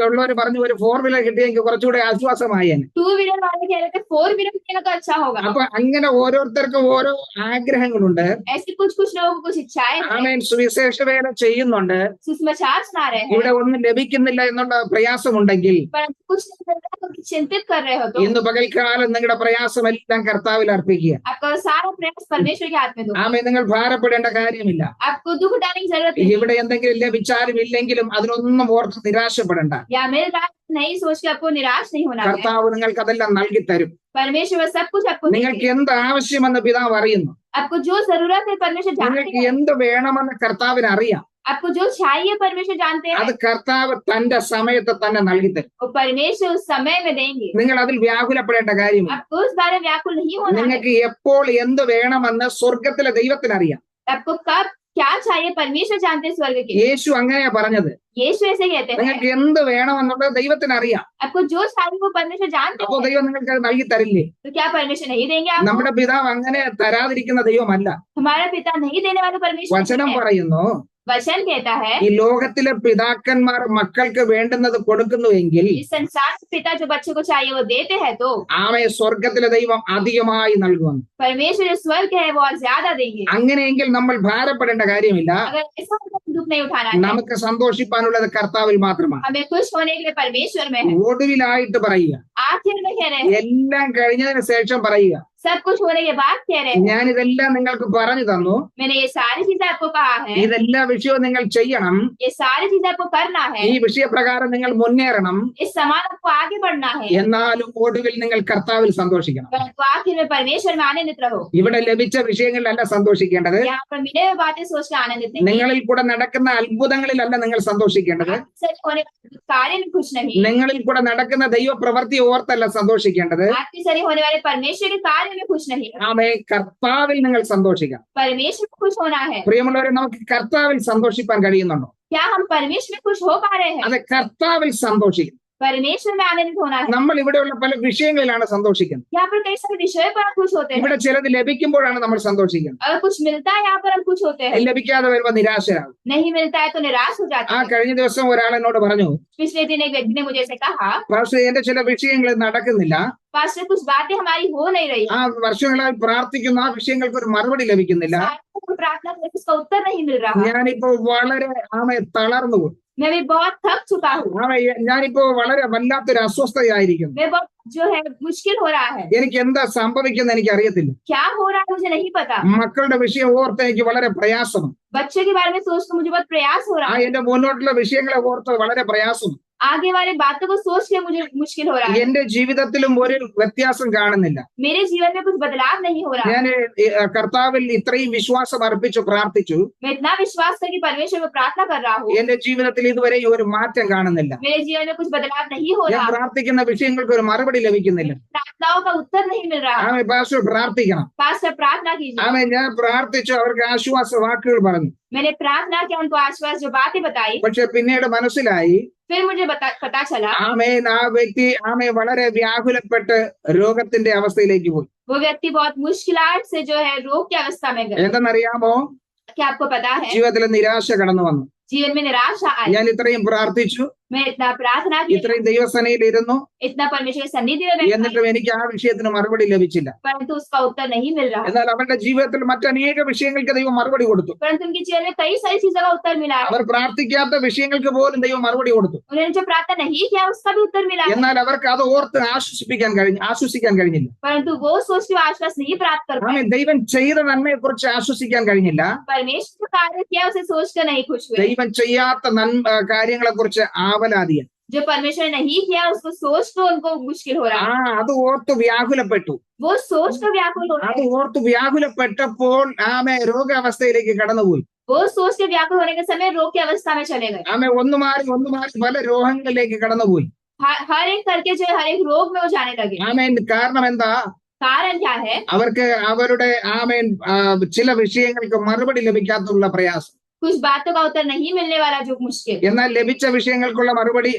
ഉള്ളവർ പറഞ്ഞു ഒരു 4 വീലർ കിട്ടിയെങ്കിൽ കുറച്ചുകൂടെ ആശ്വാസമായേനെ. 2 व्हीलर वाले कह रहे थे 4 व्हीलर मिलेगा तो अच्छा होगा। അപ്പൊ അങ്ങനെ ഓരോരുത്തർക്കും ഓരോ ആഗ്രഹങ്ങളുണ്ട്. ऐसे कुछ कुछ लोगों को कुछ इच्छाएं हैं, ആമേൻ സുവിശേഷ വേല ചെയ്യുന്നുണ്ട്, सुसमाचार सुना रहे हैं, ഇവിടെ ഒന്നും ലഭിക്കുന്നില്ല എന്നുള്ള പ്രയാസമുണ്ടെങ്കിൽ परंतु कुछ नहीं मिल रहा तो चिंतित कर रहे हो तो ഇന്ന് പകൽക്കാലം നിങ്ങളുടെ പ്രയാസമെല്ലാം കർത്താവിൽ അർപ്പിക്കുക. आपका सारा प्रयास परमेश्वर के हाथ में दो। ആമേൻ നിങ്ങൾ ഭാരപ്പെടേണ്ട കാര്യമില്ല. आपको दुख उठाने की जरूरत नहीं। ഇവിടെ എന്തെങ്കിലും ലഭിച്ചാലും ഇല്ലെങ്കിലും അതിനൊന്നും ഓർത്ത് നിരാശപ്പെടേണ്ട. या मिल रहा है नहीं सोच के आपको निराश नहीं होना है। കർത്താവ് നിങ്ങൾക്ക് അതെല്ലാം നൽകി തരും. परमेश्वर सब कुछ आपको നിങ്ങൾക്ക് देंगे। എന്ത് ആവശ്യമെന്ന് പിതാവ് അറിയുന്നു. आपको जो जरूरत है परमेश्वर जानते നിങ്ങൾക്ക് हैं। എന്ത് വേണമെന്ന് കർത്താവിന് അറിയാം. आपको जो चाहिए परमेश्वर जानते हैं അത് കർത്താവ് തന്റെ സമയത്ത് തന്നെ നൽകി തരും. वो परमेश्वर उस समय में देंगे। നിങ്ങൾ അതിൽ വ്യാകുലപ്പെടേണ്ട കാര്യമില്ല. आपको उस बारे में व्याकुल नहीं होना है। നിങ്ങൾക്ക് എപ്പോൾ എന്ത് വേണമെന്ന് സ്വർഗത്തിലെ ദൈവത്തിന് അറിയാം. आपको कब क्या चाहिए परमेश्वर जानते हैं स्वर्ग के। യേശു അങ്ങനെയാ പറഞ്ഞത്. यीशु ऐसे कहते हैं നിങ്ങൾക്ക് എന്ത് വേണമെന്നുള്ളത് ദൈവത്തിന് അറിയാം. आपको जो चाहिए वो परमेश्वर जानते അപ്പോ हैं। ദൈവം നിങ്ങൾക്ക് അത് നൽകി തരില്ലേ? तो क्या परमेश्वर नहीं देंगे आपको? നമ്മുടെ പിതാവ് അങ്ങനെ തരാതിരിക്കുന്ന ദൈവമല്ല. हमारा पिता नहीं देने वाला परमेश्वर വചനം नहीं है। പറയുന്നു, वचन कहता है ഈ ലോകത്തിലെ പിതാക്കന്മാർ മക്കൾക്ക് വേണ്ടുന്നത് കൊടുക്കുന്നുവെങ്കിൽ इस संसार के पिता जो बच्चे को चाहिए वो देते हैं तो ആമയെ സ്വർഗത്തിലെ ദൈവം അധികമായി നൽകുമെന്ന്. परमेश्वर जो स्वर्ग है वो और ज्यादा देंगे। അങ്ങനെയെങ്കിൽ നമ്മൾ ഭാരപ്പെടേണ്ട കാര്യമില്ല. अगर ऐसा हो तो दुख नहीं उठाना है। നമുക്ക് സന്തോഷിപ്പാനുള്ളത് കർത്താവിൽ മാത്രമാണ്. हमें खुश होने के लिए परमेश्वर में है। ഒടുവിലായിട്ട് പറയുക, आखिर में कह रहे हैं എല്ലാം കഴിഞ്ഞതിന് ശേഷം പറയുക, सब कुछ होने के बाद कह रहे हैं ഞാൻ ഇതെല്ലാം നിങ്ങൾക്ക് പറഞ്ഞു തന്നു, मैंने ये सारी चीजें आपको कहा है, ഇതെല്ലാ വിഷയവും നിങ്ങൾ ചെയ്യണം, ये सारी चीजें आपको करना है, ഈ വിഷയപ്രകാരം നിങ്ങൾ മുന്നേറണം, इस समान आपको आगे बढ़ना है, എന്നാലും ഒടുവിൽ നിങ്ങൾ കർത്താവിൽ സന്തോഷിക്കണം. परंतु आखिर में परमेश्वर में आनंदित रहो। ഇവിടെ ലഭിച്ച വിഷയങ്ങളിലല്ല സന്തോഷിക്കേണ്ടത്, यहाँ पर मिले हुए बातें सोच के आनंदित नहीं, നിങ്ങളിൽ കൂടെ നടക്കുന്ന അത്ഭുതങ്ങളിലല്ല നിങ്ങൾ സന്തോഷിക്കേണ്ടത്, आपसे होने वाले कार्य में खुश नहीं, നിങ്ങളിൽ കൂടെ നടക്കുന്ന ദൈവപ്രവൃത്തി ഓർത്തല്ല സന്തോഷിക്കേണ്ടത്. आपके सरी होने वाले परमेश्वर के कार्य में खुश नहीं, ആമേ കർത്താവിൽ നിങ്ങൾ സന്തോഷിക്കാം. परमेश्वर में खुश होना है। പ്രിയമുള്ളവരെ, നമുക്ക് കർത്താവിൽ സന്തോഷിപ്പാൻ കഴിയുന്നുണ്ടോ? क्या हम परमेश्वर में खुश हो पा रहे हैं? അത് കർത്താവിൽ സന്തോഷിക്കും. परमेश्वर में आनंदित होना है। നമ്മൾ ഇവിടെയുള്ള പല വിഷയങ്ങളിലാണ് സന്തോഷിക്കുന്നത്. यहाँ पर कई सारे विषय पर हम खुश होते हैं। ഇവിടെ ചിലത് ലഭിക്കുമ്പോഴാണ് നമ്മൾ സന്തോഷിക്കുന്നത്. अगर कुछ मिलता है यहाँ पर हम खुश होते हैं, ലഭിക്കാതെ വരുമ്പോൾ നിരാശരാകും. नहीं मिलता है तो निराश हो जाते हैं। കഴിഞ്ഞ ദിവസം ഒരാൾ എന്നോട് പറഞ്ഞു, पिछले दिन एक व्यक्ति ने मुझे ऐसे कहा പക്ഷേ എന്റെ ചില വിഷയങ്ങൾ നടക്കുന്നില്ല, पास्टर कुछ बातें हमारी हो नहीं रही, ആ വർഷങ്ങളായി പ്രാർത്ഥിക്കുന്ന ആ വിഷയങ്ങൾക്ക് ഒരു മറുപടി ലഭിക്കുന്നില്ല, हम प्रार्थना करके उसका उत्तर नहीं मिल रहा, ഞാനിപ്പോ വളരെ തളർന്നു പോയി, मैं भी बहुत थक चुका हूँ, ഞാനിപ്പോ വളരെ വല്ലാത്തൊരു അസ്വസ്ഥയായിരിക്കുന്നു, मैं बहुत जो है मुश्किल हो रहा है, എനിക്ക് എന്താ സംഭവിക്കുന്നത് എനിക്ക് അറിയത്തില്ല, क्या हो रहा है मुझे नहीं पता, മക്കളുടെ വിഷയം ഓർത്ത് എനിക്ക് വളരെ പ്രയാസമാണ്, बच्चे के बारे में सोचकर मुझे बहुत प्रयास हो रहा है, എന്റെ മുന്നോട്ടുള്ള വിഷയങ്ങളെ ഓർത്ത് വളരെ പ്രയാസം, आगे वाले बातों को सोच के मुझे मुश्किल हो रहा है, എന്റെ ജീവിതത്തിലും ഒരു വ്യത്യാസം കാണുന്നില്ല. मेरे जीवन में कुछ बदलाव नहीं हो रहा, ഞാൻ കർത്താവിൽ ഇത്രയും വിശ്വാസം അർപ്പിച്ചു പ്രാർത്ഥിച്ചു, मैं इतना विश्वास करके परमेश्वर में प्रार्थना कर रहा हूँ, എന്റെ ജീവിതത്തിൽ ഇതുവരെ ഒരു മാറ്റം കാണുന്നില്ല. मेरे जीवन में कुछ बदलाव नहीं हो ഞാൻ रहा, പ്രാർത്ഥിക്കുന്ന വിഷയങ്ങൾക്ക് ഒരു മറുപടി ലഭിക്കുന്നില്ല. प्रार्थनाओं का उत्तर नहीं मिल रहा, പാസ്റ്റർ പ്രാർത്ഥിക്കണം. पास्टर प्रार्थना कीजिए, ഞാൻ പ്രാർത്ഥിച്ചു, അവർക്ക് ആശ്വാസ വാക്കുകൾ പറഞ്ഞു. मैंने प्रार्थना किया, उनको आश्वास जो बातें बताई, പക്ഷെ പിന്നീട് മനസ്സിലായി, फिर मुझे पता चला ആ വ്യക്തി വളരെ വ്യാകുലപ്പെട്ട് രോഗത്തിന്റെ അവസ്ഥയിലേക്ക് പോയി. वो व्यक्ति बहुत मुश्किलात से जो है रोग की अवस्था में गए। എന്തെന്നറിയാമോ? क्या आपको पता है? ജീവിതത്തിൽ നിരാശ കടന്നു വന്നു. जीवन में निराशा आई, ഞാൻ ഇത്രയും പ്രാർത്ഥിച്ചു, मैं इतना प्रार्थना की, ഇത്രയും ദൈവസേനയിൽ ഇരുന്നു, इतना परमेश्वर की सन्निधि में बैठा, എന്നിട്ടും എനിക്ക് ആ വിഷയത്തിന് മറുപടി ലഭിച്ചില്ല. परंतु उसका उत्तर नहीं मिल रहा। എന്നാൽ അവരുടെ ജീവിതത്തിൽ മറ്റനേക വിഷയങ്ങൾക്ക് ദൈവം മറുപടി കൊടുത്തു. परंतु उनके जीवन में कई सारी चीजों का उत्तर मिला है। അവർ പ്രാർത്ഥിക്കാത്ത വിഷയങ്ങൾക്ക് പോലും ദൈവം മറുപടി കൊടുത്തു. उन्होंने जो प्रार्थना नहीं किया उसका भी उत्तर मिला है, എന്നാൽ അവർക്ക് അത് ഓർത്ത് ആശ്വസിക്കാൻ കഴിഞ്ഞില്ല. परंतु वो सोच के आश्वास नहीं प्राप्त कर पाए। ദൈവം ചെയ്ത നന്മയെ കുറിച്ച് ആശ്വസിക്കാൻ കഴിഞ്ഞില്ല. परमेश्वर जो कार्य किया उसे सोचकर नहीं खुश हुए। ദൈവം ചെയ്യാത്ത കാര്യങ്ങളെ കുറിച്ച് ആവലാതിയ, जो परमेश्वर ने नहीं किया उसको सोच तो उनको मुश्किल हो रहा है, അത് ഓർത്ത് വ്യാകുലപ്പെട്ടു. वो सोच कर व्याकुल हो रहा അത് है। ഓർത്ത് വ്യാകുലപ്പെട്ടപ്പോൾ രോഗാവസ്ഥയിലേക്ക് കടന്നുപോയി. वो सोच के व्याकुल होने के समय रोग की अवस्था में चले गए। ഒന്ന് മാറി പല രോഗങ്ങളിലേക്ക് കടന്നുപോയി. हर एक करके जो है हर एक रोग में वो जाने लगे। കാരണം എന്താ? कारण क्या है? അവർക്ക് അവരുടെ ചില വിഷയങ്ങൾക്ക് മറുപടി ലഭിക്കാത്തുള്ള പ്രയാസം. कुछ बातों का उत्तर नहीं मिलने वाला जो मुश्किल, എന്നാൽ ലഭിച്ച വിഷയങ്ങൾക്കുള്ള മറുപടി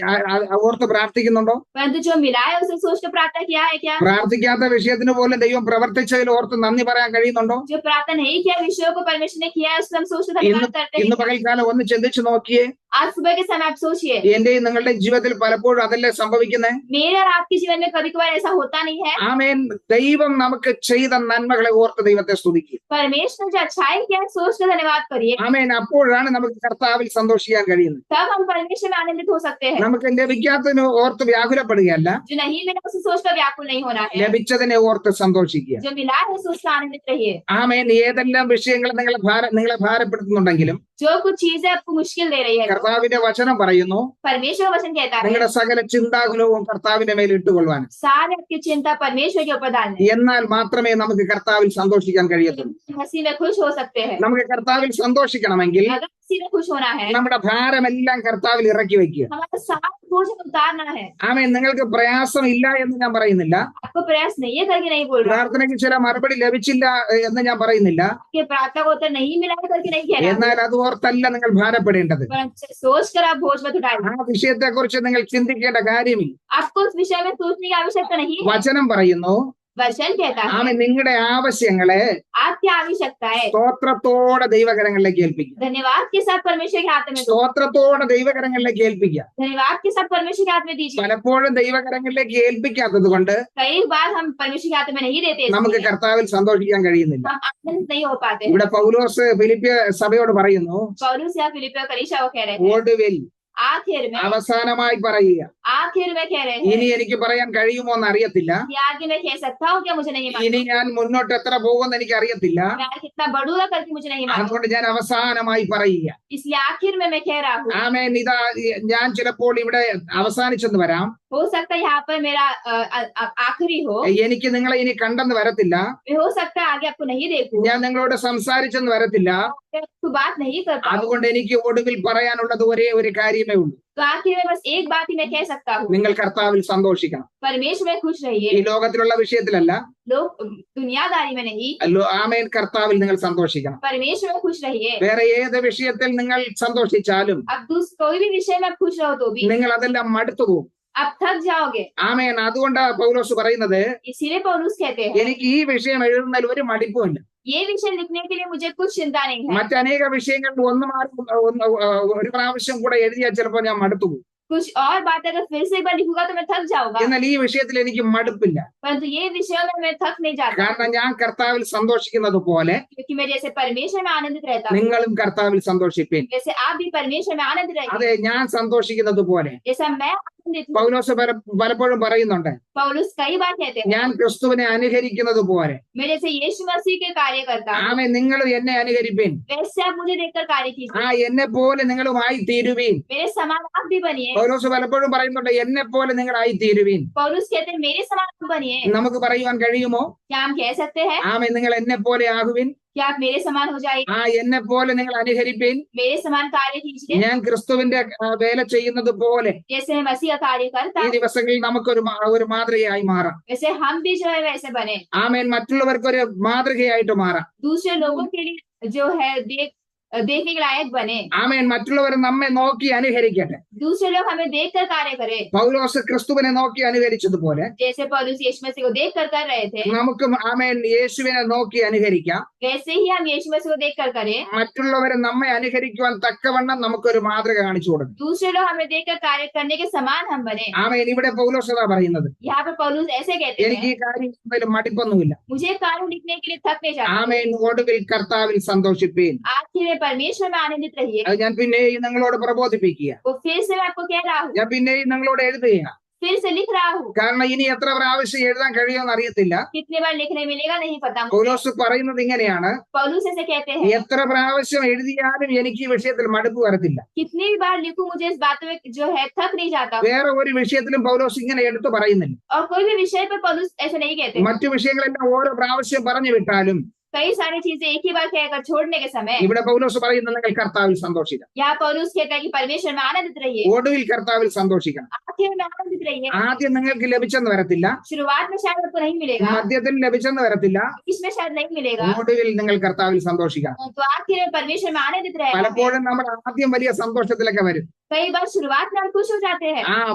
ഓർത്ത് പ്രാർത്ഥിക്കുന്നുണ്ടോ? परंतु जो मिला है उसे सोच कर प्रार्थना किया है क्या? പ്രാർത്ഥിക്കാത്ത വിഷയത്തിന് പോലും ദൈവം പ്രവർത്തിച്ചതിൽ ഓർത്ത് നന്ദി പറയാൻ കഴിയുന്നുണ്ടോ? जो प्रार्थना नहीं किया विषयों को परमेश्वर ने किया है उसको हम सोचकर धन्यवाद करते ഇന്ന് हैं। പകൽക്കാലം ഒന്ന് ചിന്തിച്ചു നോക്കിയേ. आज सुबह के समय आप सोचिए, എന്റെയും നിങ്ങളുടെ ജീവിതത്തിൽ പലപ്പോഴും അതല്ലേ സംഭവിക്കുന്നത്? मेरे और आपके जीवन में कभी कभार ऐसा होता नहीं है। ആമേൻ. ദൈവം നമുക്ക് ചെയ്ത നന്മകളെ ഓർത്ത് ദൈവത്തെ സ്തുതിക്കുക. परमेश्वर ने जो अच्छाई किया है सोच कर धन्यवाद करिए, ആമേൻ. അപ്പോഴാണ് നമുക്ക് കർത്താവിൽ സന്തോഷിക്കാൻ കഴിയുന്നത്. तब हम परमेश्वर में आनंदित हो सकते हैं। നമുക്ക് ലഭിക്കാത്തതിന് ഓർത്ത് വ്യാകുലപ്പെടുകയല്ല, जो नहीं मिला उसे सोचकर व्याकुल नहीं होना है, ലഭിച്ചതിനെ ഓർത്ത് സന്തോഷിക്കുക. जो मिला है सोचकर आनंदित रहिए। ആമേൻ. ഏതെല്ലാം വിഷയങ്ങൾ നിങ്ങളെ ഭാരപ്പെടുത്തുന്നുണ്ടെങ്കിലും जो कुछ चीजें आपको मुश्किल दे रही है, കർത്താവിന്റെ വചനം പറയുന്നു, परमेश्वर का वचन कहता है നിങ്ങളുടെ സകല ചിന്താകുലവും കർത്താവിന്റെ മേൽ ഇട്ടുകൊള്ളുവാൻ. सारे आपकी चिंता परमेश्वर के ऊपर डालने, എന്നാൽ മാത്രമേ നമുക്ക് കർത്താവിൽ സന്തോഷിക്കാൻ കഴിയത്തുള്ളൂ. हंसी में खुश हो सकते हैं। നമുക്ക് കർത്താവിൽ സന്തോഷിക്കണമെങ്കിൽ अगर हंसी में खुश होना है, നമ്മുടെ ഭാരമെല്ലാം കർത്താവിൽ ഇറക്കി വെക്കുക. हमारा सारा बोझ उतारना है। ആമേൻ. നിങ്ങൾക്ക് പ്രയാസം ഇല്ല എന്ന് ഞാൻ പറയുന്നില്ല, आपको प्रयास नहीं है करके नहीं बोल रहा, പ്രാർത്ഥനയ്ക്ക് ചില മറുപടി ലഭിച്ചില്ല എന്ന് ഞാൻ പറയുന്നില്ല. आपके प्रार्थना को उत्तर नहीं मिला है करके नहीं कह रहा, എന്നാൽ അത് ഓർത്തല്ല നിങ്ങൾ ഭാരപ്പെടേണ്ടത്. परंतु सोच कर आप बोझ मत उठाइए। ആ വിഷയത്തെ കുറിച്ച് നിങ്ങൾ ചിന്തിക്കേണ്ട കാര്യമില്ല. आपको उस विषय में सोचने की आवश्यकता नहीं है। വചനം പറയുന്നു, वचन कहता है ആമേൻ, നിങ്ങളുടെ ആവശ്യങ്ങളെ आपकी आवश्यकता है സ്തോത്രത്തോടെ ദൈവകരങ്ങളിലേക്ക് ഏൽപ്പിക്കുക. धन्यवाद के साथ परमेश्वर के हाथ में दो, സ്തോത്രത്തോടെ ദൈവകരങ്ങളിലേക്ക് ഏൽപ്പിക്കുക. धन्यवाद के साथ परमेश्वर के हाथ में दीजिए। പലപ്പോഴും ദൈവകരങ്ങളിലേക്ക് ഏൽപ്പിക്കാത്തത് കൊണ്ട് कई बार हम परमेश्वर के हाथ में नहीं देते, നമുക്ക് इसलिए കർത്താവിൽ സന്തോഷിക്കാൻ കഴിയുന്നില്ല. हम आनंदित नहीं हो पाते हैं। ഇവിടെ പൗലോസ് ഫിലിപ്പിയ സഭയോട് പറയുന്നു, पौलुस या फिलिप्पियों कलीसिया को कह रहे हैं, ഒടുവിൽ आखिर में അവസാനമായി പറയുക, कह रहे ഇനി हैं എനിക്ക് പറയാൻ കഴിയുമോ എന്ന് അറിയത്തില്ല, कि आगे मैं कह सकता हूँ क्या मुझे नहीं ഇനി मालूम, ഞാൻ മുന്നോട്ട് എത്ര പോകുമെന്ന് എനിക്ക് അറിയത്തില്ല, मैं कितना बढ़ूंगा करके मुझे नहीं मालूम, അതുകൊണ്ട് ഞാൻ അവസാനമായി പറയുക. इसलिए आखिर में मैं कह रहा हूँ। ആമേൻ. ഇതാ ഞാൻ ചിലപ്പോൾ ഇവിടെ അവസാനിച്ചെന്ന് വരാം, हो सकता है यहाँ पर मेरा आखिरी हो, എനിക്ക് നിങ്ങളെ ഇനി കണ്ടെന്ന് വരത്തില്ല, हो सकता है आगे आपको नहीं देखूं, ഞാൻ നിങ്ങളോട് സംസാരിച്ചെന്ന് വരത്തില്ല. आपको बात नहीं कर पाऊं, അതുകൊണ്ട് എനിക്ക് ഒടുവിൽ പറയാനുള്ളത് ഒരേ ഒരു കാര്യമേ ഉള്ളൂ, तो आखिर में बस एक बात ही मैं कह सकता हूँ, നിങ്ങൾ കർത്താവിൽ സന്തോഷിക്കണം. परमेश्वर में खुश रहिए। ഈ ലോകത്തിലുള്ള വിഷയത്തിലല്ല, लोग दुनियादारी में नहीं, ആമേൻ, കർത്താവിൽ നിങ്ങൾ സന്തോഷിക്കണം. परमेश्वर में खुश रहिए। വേറെ ഏത് വിഷയത്തിൽ നിങ്ങൾ സന്തോഷിച്ചാലും अब कोई भी विषय में आप खुश रहो तो भी നിങ്ങൾ അതെല്ലാം മടുത്തു പോകും. आप थक जाओगे। ആമേൻ. അതുകൊണ്ട് പൗലോസ് പറയുന്നത്, इसीलिए पौलुस कहते हैं എനിക്ക് ഈ വിഷയം എഴുതുന്നതിൽ ഒരു മടിപ്പുമില്ല. ये विषय लिखने के लिए मुझे कुछ चिंता नहीं है। മറ്റനേക വിഷയങ്ങൾ ഒരു പ്രാവശ്യം കൂടെ എഴുതിയാൽ ചിലപ്പോൾ ഞാൻ മടുത്തു പോകും. कुछ और बात अगर फिर से एक बार लिखूंगा तो मैं थक जाऊंगा, എന്നാൽ ഈ വിഷയത്തിൽ എനിക്ക് മടുപ്പില്ല. परंतु ये विषय में मैं थक नहीं जाता, കാരണം ഞാൻ കർത്താവിൽ സന്തോഷിക്കുന്നത് പോലെ क्योंकि मैं जैसे परमेश्वर में आनंदित रहता हूँ, നിങ്ങളും കർത്താവിൽ സന്തോഷിപ്പീൻ. जैसे आप भी परमेश्वर में आनंदित रहिए। അതെ, ഞാൻ സന്തോഷിക്കുന്നത് പോലെ जैसा मैं आनंदित हूँ, പൗലോസ് പലപ്പോഴും പറയുന്നുണ്ട്, पौलुस कई बार कहते हैं ഞാൻ ക്രിസ്തുവിനെ അനുകരിക്കുന്നത് പോലെ मैं जैसे यीशु मसीह के कार्य करता हूँ, ആമേൻ, നിങ്ങളും എന്നെ അനുകരിപ്പീൻ. वैसे आप मुझे देखकर कार्य कीजिए, എന്നെ പോലെ നിങ്ങളുമായി തീരുവീൻ. मेरे समान आप भी बनिए। പൗലോസ് പലപ്പോഴും പറയുന്നുണ്ട്, എന്നെ പോലെ നിങ്ങളായി തീരുവീൻ. पौलुस कहते हैं मेरे समान आप बनिए। നമുക്ക് പറയുവാൻ കഴിയുമോ? क्या हम कह सकते हैं ആമേൻ, നിങ്ങൾ എന്നെ പോലെ ആകുവിൻ. क्या आप मेरे समान हो जाइए, എന്നെ പോലെ നിങ്ങൾ അനുകരിപ്പീൻ. मेरे समान कार्य कीजिए, ഞാൻ ക്രിസ്തുവിന്റെ വേല ചെയ്യുന്നത് പോലെ जैसे मैं मसीह का कार्य करता ഈ हूँ, ദിവസങ്ങളിൽ നമുക്കൊരു ഒരു മാതൃകയായി മാറാം. वैसे हम भी जो है वैसे बने, ആമേൻ. മറ്റുള്ളവർക്ക് ഒരു മാതൃകയായിട്ട് മാറാം. दूसरे लोगों के लिए जो है देखने के लायक बने। ആമേൻ. മറ്റുള്ളവർ നമ്മെ നോക്കി അനുകരിക്കട്ടെ. दूसरे लोग हमें देखकर कार्य करें। പൗലോസ് ക്രിസ്തുവിനെ നോക്കി അനുകരിച്ചതുപോലെ जैसे पौलुस यीशु मसीह को देखकर कर रहे थे, നമുക്കും ആമേൻ യേശുവിനെ നോക്കി അനുകരിക്കാം. वैसे ही हम यीशु मसीह को देखकर करें। മറ്റുള്ളവരെ നമ്മെ അനുകരിക്കുവാൻ തക്കവണ്ണം നമുക്കൊരു മാതൃക കാണിച്ചു കൊടുക്കും. दूसरे लोग हमें देखकर कार्य करने के समान हम बने। ആമേൻ. ഇവിടെ പൗലോസ് അതാ പറയുന്നത്, यहाँ पर पौलुस ऐसे कहते എനിക്ക് हैं, ഈ കാര്യം എന്തായാലും മടിപ്പൊന്നുമില്ല. मुझे कार्य लिखने के लिए थक नहीं जाता। ആമേൻ. ഒടുവിൽ കർത്താവിൽ സന്തോഷിപ്പീൻ. आखिर में परमेश्वर में आनंदित रहिए। അത് ഞാൻ പിന്നെയും നിങ്ങളോട് പ്രബോധിപ്പിക്കുക. वो फिर से मैं आपको कह रहा हूँ, ഞാൻ പിന്നെയും നിങ്ങളോട് എഴുതുക. फिर से लिख रहा हूँ। കാരണം ഇനി എത്ര പ്രാവശ്യം എഴുതാൻ കഴിയുമെന്ന് അറിയത്തില്ല. कितने बार लिखने मिलेगा नहीं पता मुझे। പൗലോസ് പറയുന്നത് ഇങ്ങനെയാണ്, पौलुस ऐसे कहते हैं, എത്ര പ്രാവശ്യം എഴുതിയാലും എനിക്ക് ഈ വിഷയത്തിൽ മടുപ്പ് വരത്തില്ല. कितनी भी बार लिखूं मुझे इस बात में जो है थक नहीं जाता। വേറെ ഒരു വിഷയത്തിലും പൗലോസ് ഇങ്ങനെ എടുത്തു പറയുന്നില്ല. और कोई भी विषय पर पौलुस ऐसे नहीं कहते। മറ്റു വിഷയങ്ങളെല്ലാം ഓരോ പ്രാവശ്യം പറഞ്ഞു വിട്ടാലും कई सारी चीजें एक ही बार कहकर छोड़ने के समय ഇവിടെ പൗലോസ് പറയുന്നത് നിങ്ങൾ കർത്താവിൽ സന്തോഷിക്കണം. यहाँ पौलुस कहता है कि परमेश्वर में आनंदित रहिए। ഒടുവിൽ കർത്താവിൽ സന്തോഷിക്കണം. आखिर में आनंदित रहिए। ആദ്യം നിങ്ങൾക്ക് ലഭിച്ചെന്ന് വരത്തില്ല, शुरुआत में शायद आपको नहीं मिलेगा, മധ്യത്തിൽ ലഭിച്ചെന്ന് വരത്തില്ല, इसमें शायद नहीं मिलेगा, ഒടുവിൽ നിങ്ങൾ കർത്താവിൽ സന്തോഷിക്കണം. तो आखिर में परमेश्वर में आनंदित रहेगा। പലപ്പോഴും നമ്മൾ ആദ്യം വലിയ സന്തോഷത്തിലൊക്കെ വരും. कई बार शुरुआत में हम खुश हो जाते हैं,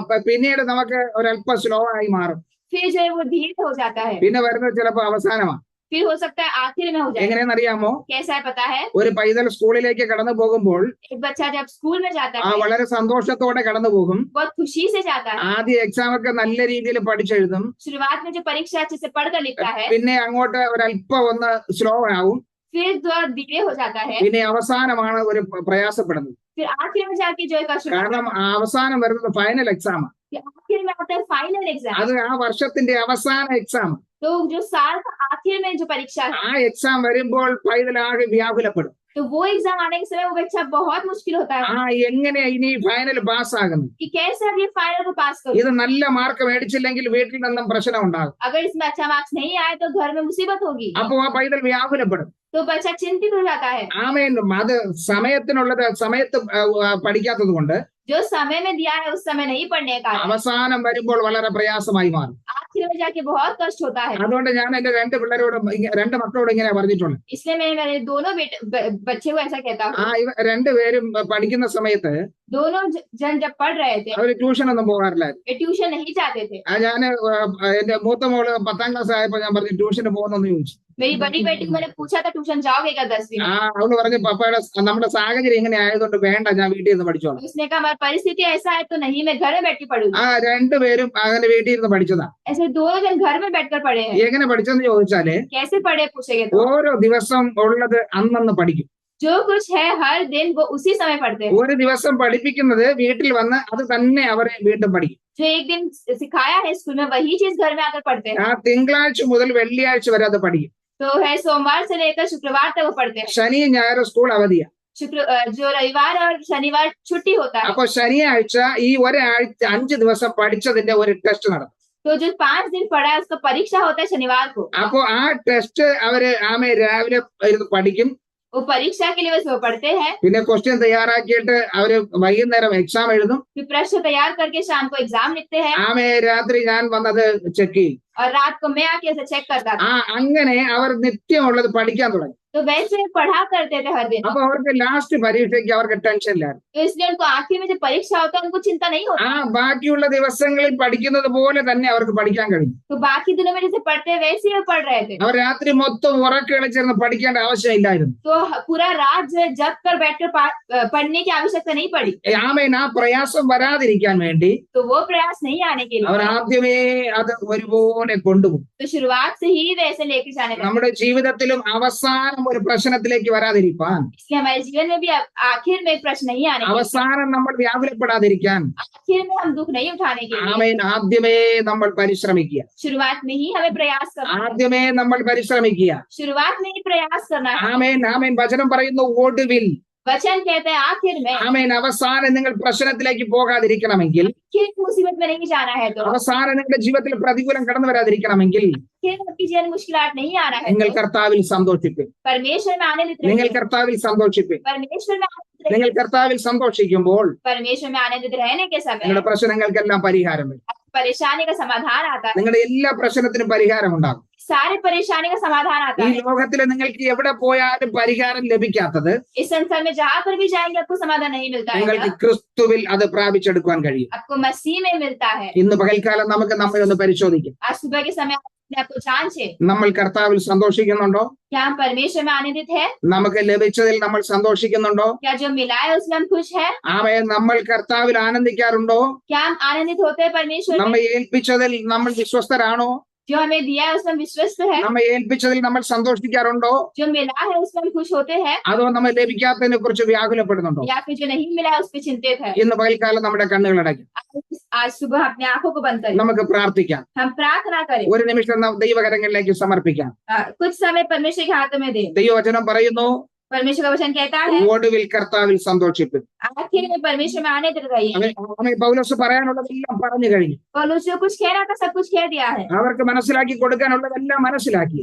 പിന്നീട് നമുക്ക് ഒരല്പം സ്ലോ ആയി മാറും. फिर जो है वो धीरे हो जाता है, പിന്നെ വരുന്നത് ചിലപ്പോൾ അവസാനമാണ്. फिर हो सकता है आखिर में हो जाए। എങ്ങനെയെന്നറിയാമോ? कैसा है पता है? ഒരു പൈതൽ സ്കൂളിലേക്ക് കടന്നു പോകുമ്പോൾ एक बच्चा जब स्कूल में जाता है വളരെ സന്തോഷത്തോടെ കടന്നു പോകും. बहुत खुशी से जाता है। ആദ്യ എക്സാം ഒക്കെ നല്ല രീതിയിൽ പഠിച്ചെഴുതും. शुरुआत में जो परीक्षा अच्छे से पढ़कर लिखता है, പിന്നെ അങ്ങോട്ട് ഒരല്പം ഒന്ന് സ്ലോ ആവും. फिर थोड़ा धीरे हो जाता है, പിന്നെ അവസാനമാണ് ഒരു പ്രയാസപ്പെടുന്നത്. फिर आखिर में जाके जो है കാരണം അവസാനം വരുന്നത് ഫൈനൽ എക്സാം. आखिर में आता है फाइनल एग्जाम। അത് ആ വർഷത്തിന്റെ അവസാന എക്സാം. तो जो साल का आखिर में जो परीक्षा है, ആ എക്സാം വരുമ്പോൾ പൈതലാകെ വ്യാകുലപ്പെടും. तो वो एग्जाम आने के समय वो बच्चा बहुत मुश्किल होता है എങ്ങനെ ഇനി ഫൈനൽ പാസ്സാകുന്നു? कि कैसे अब ये फाइनल को पास करूं। ഇത് നല്ല മാർക്ക് മേടിച്ചില്ലെങ്കിൽ വീട്ടിൽ നിന്നും പ്രശ്നം ഉണ്ടാകും. अगर इसमें अच्छा मार्क्स नहीं आए तो घर में मुसीबत होगी। അപ്പോ ആ പൈതൽ വ്യാകുലപ്പെടും. तो बच्चा चिंतित हो जाता है। ആമേൻ. അത് സമയത്തിനുള്ളത് സമയത്ത് പഠിക്കാത്തത് കൊണ്ട് जो समय में दिया है उस समय नहीं पढ़ने का कारण അവസാനം വരുമ്പോൾ വളരെ പ്രയാസമായി മാറും. आखिर में जाके बहुत कष्ट होता है। അതുകൊണ്ട് ഞാൻ എന്റെ രണ്ട് മക്കളോട് ഇങ്ങനെ പറഞ്ഞിട്ടുണ്ട്, इसलिए मैं मेरे दोनों बच्चे को ऐसा कहता हूँ। ഇവ രണ്ടുപേരും പഠിക്കുന്ന സമയത്ത് दोनों जन जब पढ़ रहे थे അവര് ട്യൂഷനൊന്നും പോകാറില്ലായിരുന്നു. ये ट्यूशन नहीं जाते थे। ഞാൻ എന്റെ മൂത്ത മോള് 10ാം ക്ലാസ് ആയപ്പോ ഞാൻ പറഞ്ഞു ട്യൂഷന് പോകുന്നെന്ന് ചോദിച്ചു. मेरी बड़ी बेटी को मैंने पूछा था ट्यूशन जाओगे क्या 10वीं में? അവള് പറഞ്ഞു പപ്പയുടെ നമ്മുടെ സാഹചര്യം ഇങ്ങനെ ആയതുകൊണ്ട് വേണ്ട, ഞാൻ വീട്ടിൽ നിന്ന് പഠിച്ചോളാം. उसने कहा हमारी परिस्थिति ऐसा है तो नहीं, मैं घर में बैठ के पढ़ूंगी। രണ്ടുപേരും അങ്ങനെ വീട്ടിൽ ഇരുന്ന് പഠിച്ചതാ. ऐसे दोनों जन घर में बैठकर पढ़े हैं। എങ്ങനെ പഠിച്ചെന്ന് ചോദിച്ചാല് कैसे पढ़े पूछेंगे तो ഓരോ ദിവസം ഉള്ളത് അന്നന്ന് പഠിക്കും. जो कुछ है हर दिन वो उसी समय पढ़ते हैं। ഒരു ദിവസം പഠിപ്പിക്കുന്നത് വീട്ടിൽ വന്ന് അത് തന്നെ അവരെ വീണ്ടും പഠിക്കും. जो एक दिन सिखाया है स्कूल में वही चीज घर में आकर पढ़ते हैं। തിങ്കളാഴ്ച മുതൽ വെള്ളിയാഴ്ച വരെ അത് പഠിക്കും. तो है सोमवार से लेकर शुक्रवार तक वो पढ़ते हैं। ശനി ഞായർ സ്കൂൾ അവധിയാ. जो रविवार और शनिवार छुट्टी होता है। അപ്പൊ ശനിയാഴ്ച ഈ ഒരാഴ്ച 5 ദിവസം പഠിച്ചതിന്റെ ഒരു ടെസ്റ്റ് നടത്തും. तो जो 5 दिन पढ़ा है उसका परीक्षा होता है शनिवार को। അപ്പൊ ആ ടെസ്റ്റ് അവര് രാവിലെ ഇരുന്ന് പഠിക്കും. वो परीक्षा के लिए वो पढ़ते हैं। പിന്നെ ക്വസ്റ്റ്യൻ തയ്യാറാക്കിയിട്ട് അവര് വൈകുന്നേരം എക്സാം എഴുതും. फिर प्रश्न तैयार करके शाम को एग्जाम लिखते हैं രാത്രി ഞാൻ വന്നത് ചെക്ക് ചെയ്യും. और रात को मैं आके ऐसे चेक करता था। അങ്ങനെ അവർ നിത്യമുള്ളത് പഠിക്കാൻ തുടങ്ങി. तो वैसे पढ़ा करते थे हर दिन। അപ്പൊ അവർക്ക് ലാസ്റ്റ് പരീക്ഷയ്ക്ക് അവർക്ക് ടെൻഷൻ ഇല്ലായിരുന്നു. तो इसलिए उनको आखिर में जब परीक्षा होता है उनको चिंता नहीं होती। ബാക്കിയുള്ള ദിവസങ്ങളിൽ പഠിക്കുന്നത് പോലെ തന്നെ അവർക്ക് പഠിക്കാൻ കഴിഞ്ഞു. तो बाकी दिनों में जैसे पढ़ते हैं वैसे ही वो पढ़ रहे थे। അവർ രാത്രി മൊത്തം ഉറക്കളിച്ചിരുന്ന് പഠിക്കേണ്ട ആവശ്യമില്ലായിരുന്നു. तो पूरा रात जो है जग कर बैठकर पढ़ने की आवश्यकता नहीं पड़ी। ആ പ്രയാസം വരാതിരിക്കാൻ വേണ്ടി तो वो प्रयास नहीं आने के അവർ लिए ആദ്യമേ അത് ഒരുപോലെ കൊണ്ടുപോകും. तो शुरुआत से ही वैसे लेके जाने लगे। നമ്മുടെ ജീവിതത്തിലും അവസാനം ഒരു പ്രശ്നത്തിലേക്ക് വരാതിരിക്കാൻ, इसलिए हमारे जीवन में भी आखिर में प्रश्न नहीं आने के लिए, അവസാനം നമ്മൾ വ്യാകുലപ്പെടാതിരിക്കാൻ आखिर में हम दुख नहीं उठाने के लिए ആമേൻ ആദ്യമേ നമ്മൾ പരിശ്രമിക്കുക. शुरुआत में ही हमें प्रयास करना है। ആദ്യമേ നമ്മൾ പരിശ്രമിക്കുക. शुरुआत में ही प्रयास करना है। ആമേൻ വചനം പറയുന്നു ഒടുവിൽ. वचन कहते हैं आखिर में। ആമേൻ അവസാനം നിങ്ങൾ പ്രശ്നത്തിലേക്ക് പോകാതിരിക്കണമെങ്കിൽ, आखिर मुसीबत में नहीं जाना है तो, അവസാനം നിങ്ങളുടെ ജീവിതത്തിൽ പ്രതികൂലം കടന്നു വരാതിരിക്കണമെങ്കിൽ आखिर आपकी जीवन मुश्किलात नहीं आना है നിങ്ങൾ तो, കർത്താവിൽ സന്തോഷിപ്പിൻ. परमेश्वर में आनंदित നിങ്ങൾ रहिए। കർത്താവിൽ സന്തോഷിപ്പിൻ. परमेश्वर में आनंदित നിങ്ങൾ रहिए। കർത്താവിൽ സന്തോഷിക്കുമ്പോൾ परमेश्वर में आनंदित रहने के समय നിങ്ങളുടെ പ്രശ്നങ്ങൾക്കെല്ലാം പരിഹാരം വരും. परेशानी का समाधान आता है। നിങ്ങളുടെ എല്ലാ പ്രശ്നത്തിനും പരിഹാരം ഉണ്ടാകും. सारे परेशानी का समाधान आता ഈ है। ലോകത്തിൽ നിങ്ങൾക്ക് എവിടെ പോയാലും പരിഹാരം ലഭിക്കാത്തത് इस संसार में जहां पर भी जाएंगे आपको समाधान नहीं मिलता है, നിങ്ങൾക്ക് ക്രിസ്തുവിൽ അത് പ്രാപിച്ചെടുക്കുവാൻ കഴിയും. आपको मसीह में मिलता है। ഇന്ന് പകൽക്കാലം നമുക്ക് നമ്മെ ഒന്ന് പരിശോധിക്കാം. आज सुबह के समय अपने आपको जांचे, നമ്മൾ കർത്താവിൽ സന്തോഷിക്കുന്നുണ്ടോ? क्या हम परमेश्वर में आनंदित है? നമുക്ക് ലഭിച്ചതിൽ നമ്മൾ സന്തോഷിക്കുന്നുണ്ടോ? क्या जो मिला है उसमें हम खुश है? ആമേൻ. നമ്മൾ കർത്താവിൽ ആനന്ദിക്കാറുണ്ടോ? क्या हम आनंदित होते हैं परमेश्वर में? നമ്മെ ഏൽപ്പിച്ചതിൽ നമ്മൾ വിശ്വസ്തരാണോ? जो हमें दिया है उसमें विश्वस्त है? നമ്മെ ഏൽപ്പിച്ചതിൽ നമ്മൾ സന്തോഷിക്കാറുണ്ടോ? जो मिला है उसमें हम खुश होते हैं, അതോ നമ്മൾ ലഭിക്കാത്തതിനെ കുറിച്ച് വ്യാകുലപ്പെടുന്നുണ്ടോ? या फिर जो नहीं मिला है उस पर चिंतित है? ഇന്ന് പകൽക്കാലം നമ്മുടെ കണ്ണുകൾ അടയ്ക്കും. आज सुबह अपने आंखों को बंद करें, നമുക്ക് പ്രാർത്ഥിക്കാം. हम प्रार्थना करें, ഒരു നിമിഷം നാം ദൈവകരങ്ങളിലേക്ക് സമർപ്പിക്കാം. कुछ समय परमेश्वर के हाथों में दें। ദൈവവചനം പറയുന്നു, परमेश्वर का वचन कहता है, ഒടുവിൽ കർത്താവിൽ സന്തോഷിപ്പിൻ. आखिर में परमेश्वर में आनंदित रहिए। പൗലോസ് പറയാനുള്ളതെല്ലാം പറഞ്ഞു കഴിഞ്ഞു. पौलुस जो कुछ कह रहा था सब कुछ कह दिया है, അവർക്ക് മനസ്സിലാക്കി കൊടുക്കാനുള്ളതെല്ലാം മനസ്സിലാക്കി.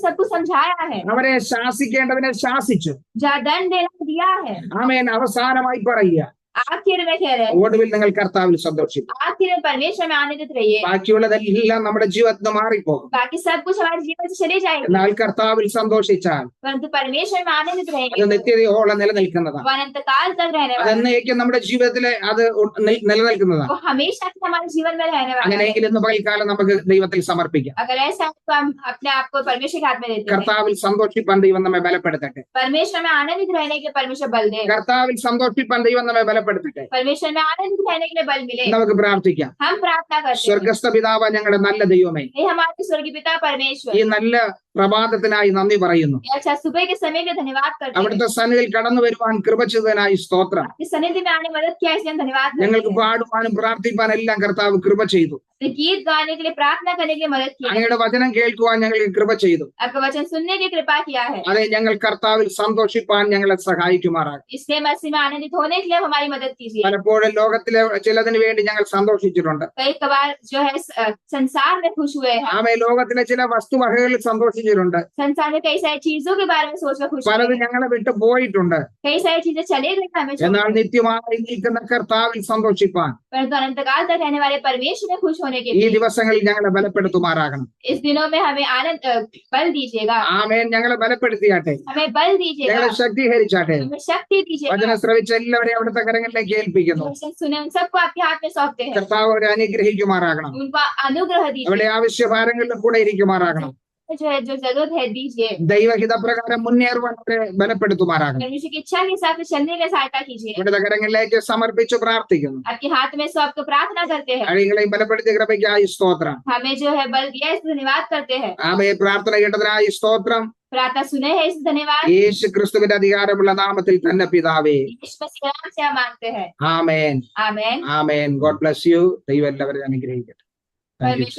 सब कुछ समझाया है, അവരെ ശാസിക്കേണ്ടതിനെ ശാസിച്ചു. जहाँ दंड देना दिया है। ആമേൻ. അവസാനമായി പറയുക, आखिर में कह रहे हैं, ഒടുവിൽ നിങ്ങൾ കർത്താവിൽ സന്തോഷിക്കും. आखिर में परमेश्वर में आनंदित रहिए। ബാക്കിയുള്ളതെല്ലാം നമ്മുടെ ജീവിതത്തിൽ നിന്ന് മാറിപ്പോകും. बाकी सब कुछ हमारे जीवन से चले जाएंगे, എന്നാൽ കർത്താവിൽ സന്തോഷിച്ചാൽ परंतु परमेश्वर में आनंदित അത് रहेंगे, നിത്യതയോളം നിലനിൽക്കുന്നതാണ്. वो अनंत काल तक रहने वाला है, അതെന്നേക്കും നമ്മുടെ ജീവിതത്തിലെ അത് നിലനിൽക്കുന്നതാണ്. वो हमेशा तक हमारे जीवन में रहने वाला है। അങ്ങനെയെങ്കിൽ ഇന്ന് പകൽക്കാലം നമുക്ക് ദൈവത്തിൽ സമർപ്പിക്കാം. अगर ऐसा है तो हम अपने आप को परमेश्वर के हाथ में देते हैं। കർത്താവിൽ സന്തോഷിപ്പാൻ ദൈവം നമ്മെ ബലപ്പെടുത്തട്ടെ. परमेश्वर में आनंदित रहने के परमेश्वर बल दे, കർത്താവിൽ സന്തോഷിപ്പാൻ ദൈവം നമ്മെ ബലപ്പെടുത്തട്ടെ. परमेश्वर में आनंदित रहने के लिए बल मिले। നമുക്ക് പ്രാർത്ഥിക്കാം. हम प्रार्थना करते हैं, സ്വർഗസ്ഥ പിതാവ്, ഞങ്ങളുടെ നല്ല ദൈവമേ, हे हमारे स्वर्गीय पिता परमेश्वर, ഈ നല്ല പ്രഭാതത്തിനായി നന്ദി പറയുന്നു. ये अच्छा सुबह के समय के धन्यवाद करते हैं। അവിടുത്തെ സന്നിധിയിൽ കടന്നു വരുവാൻ കൃപ ചെയ്തതിനായി സ്തോത്രം. आपकी सन्निधि में आने में मदद किया इसलिए हम धन्यवाद करते ഞങ്ങൾക്ക് हैं। പാടുവാനും പ്രാർത്ഥിപ്പാനും എല്ലാം കർത്താവ് കൃപ ചെയ്തു. गीत गाने के लिए, प्रार्थना करने के लिए मदद की है। അങ്ങയുടെ വചനം കേൾക്കുവാൻ ഞങ്ങൾക്ക് കൃപ ചെയ്തു. आपका वचन सुनने की कृपा किया है, അതെ, ഞങ്ങൾ കർത്താവിൽ സന്തോഷിപ്പാൻ ഞങ്ങളെ സഹായിക്കുമാറാകും. इसलिए मसीह में आनंदित होने के लिए हमारी मदद कीजिए। പലപ്പോഴും ലോകത്തിലെ ചിലതിന് വേണ്ടി ഞങ്ങൾ സന്തോഷിച്ചിട്ടുണ്ട്. कई कबार जो है संसार में खुश हुए हैं, ആമേ. ലോകത്തിലെ ചില വസ്തുവകകളിൽ സന്തോഷിച്ചിട്ടുണ്ട്. संसार में कई सारी चीजों के बारे में सोचकर खुश हुए പലത് हैं, ഞങ്ങളെ വിട്ടു പോയിട്ടുണ്ട്. कई सारी चीजें चले गई हमें छोड़ എന്നാൽ कर। നിത്യമായി നിൽക്കുന്ന കർത്താവിൽ സന്തോഷിപ്പാൻ परंतु अनंतकाल तक रहने वाले परमेश्वर में खुश होने के ഈ लिए ദിവസങ്ങളിൽ ഞങ്ങളെ ബലപ്പെടുത്തുമാറാകണം. इस दिनों में हमें आनंद बल दीजिएगा, ആമേൻ. ഞങ്ങളെ ബലപ്പെടുത്തിയാട്ടെ. हमें बल दीजिएगा, ഞങ്ങളെ ശക്തീകരിച്ചാട്ടെ. हमें शक्ति दीजिएगा। വചനം ശ്രവിച്ച എല്ലാവരെയും അവിടുത്തെ കരങ്ങളിലേക്ക് ഏൽപ്പിക്കുന്നു. वचन सुने उन सबको आपके हाथ में सौंपते हैं, കർത്താവ് അവരെ അനുഗ്രഹിക്കുമാറാകണം. उनको अनुग्रह दीजिए, അവരുടെ ആവശ്യഭാരങ്ങളിലും കൂടെ ഇരിക്കുമാറാകണം. जो है जो जरूरत है दीजिए, ദൈവഹിതപ്രകാരം മുന്നേറുവാൻ അവരെ ബലപ്പെടുത്തുമാറാകണം. परमेश्वर की इच्छा के हिसाब से चलने में सहायता कीजिए। അവിടുത്തെ കരങ്ങളിലേക്ക് സമർപ്പിച്ച് പ്രാർത്ഥിക്കുന്നു. आपके हाथ में सब को प्रार्थना करते हैं, അഴികളെയും ബലപ്പെടുത്തിയ കൃപയ്ക്കായി സ്തോത്രം. हमें जो है बल दिया इसलिए धन्यवाद करते हैं, ആമേ. പ്രാർത്ഥന കേട്ടതിനായി സ്തോത്രം. प्रार्थना सुने है इसलिए धन्यवाद। യേശു ക്രിസ്തുവിന്റെ അധികാരമുള്ള നാമത്തിൽ തന്നെ പിതാവേ. यीशु मसीह के नाम से हम मांगते हैं, amen. Amen. Amen. God bless you. ദൈവം എല്ലാവരെയും അനുഗ്രഹിക്കട്ടെ. Thank U.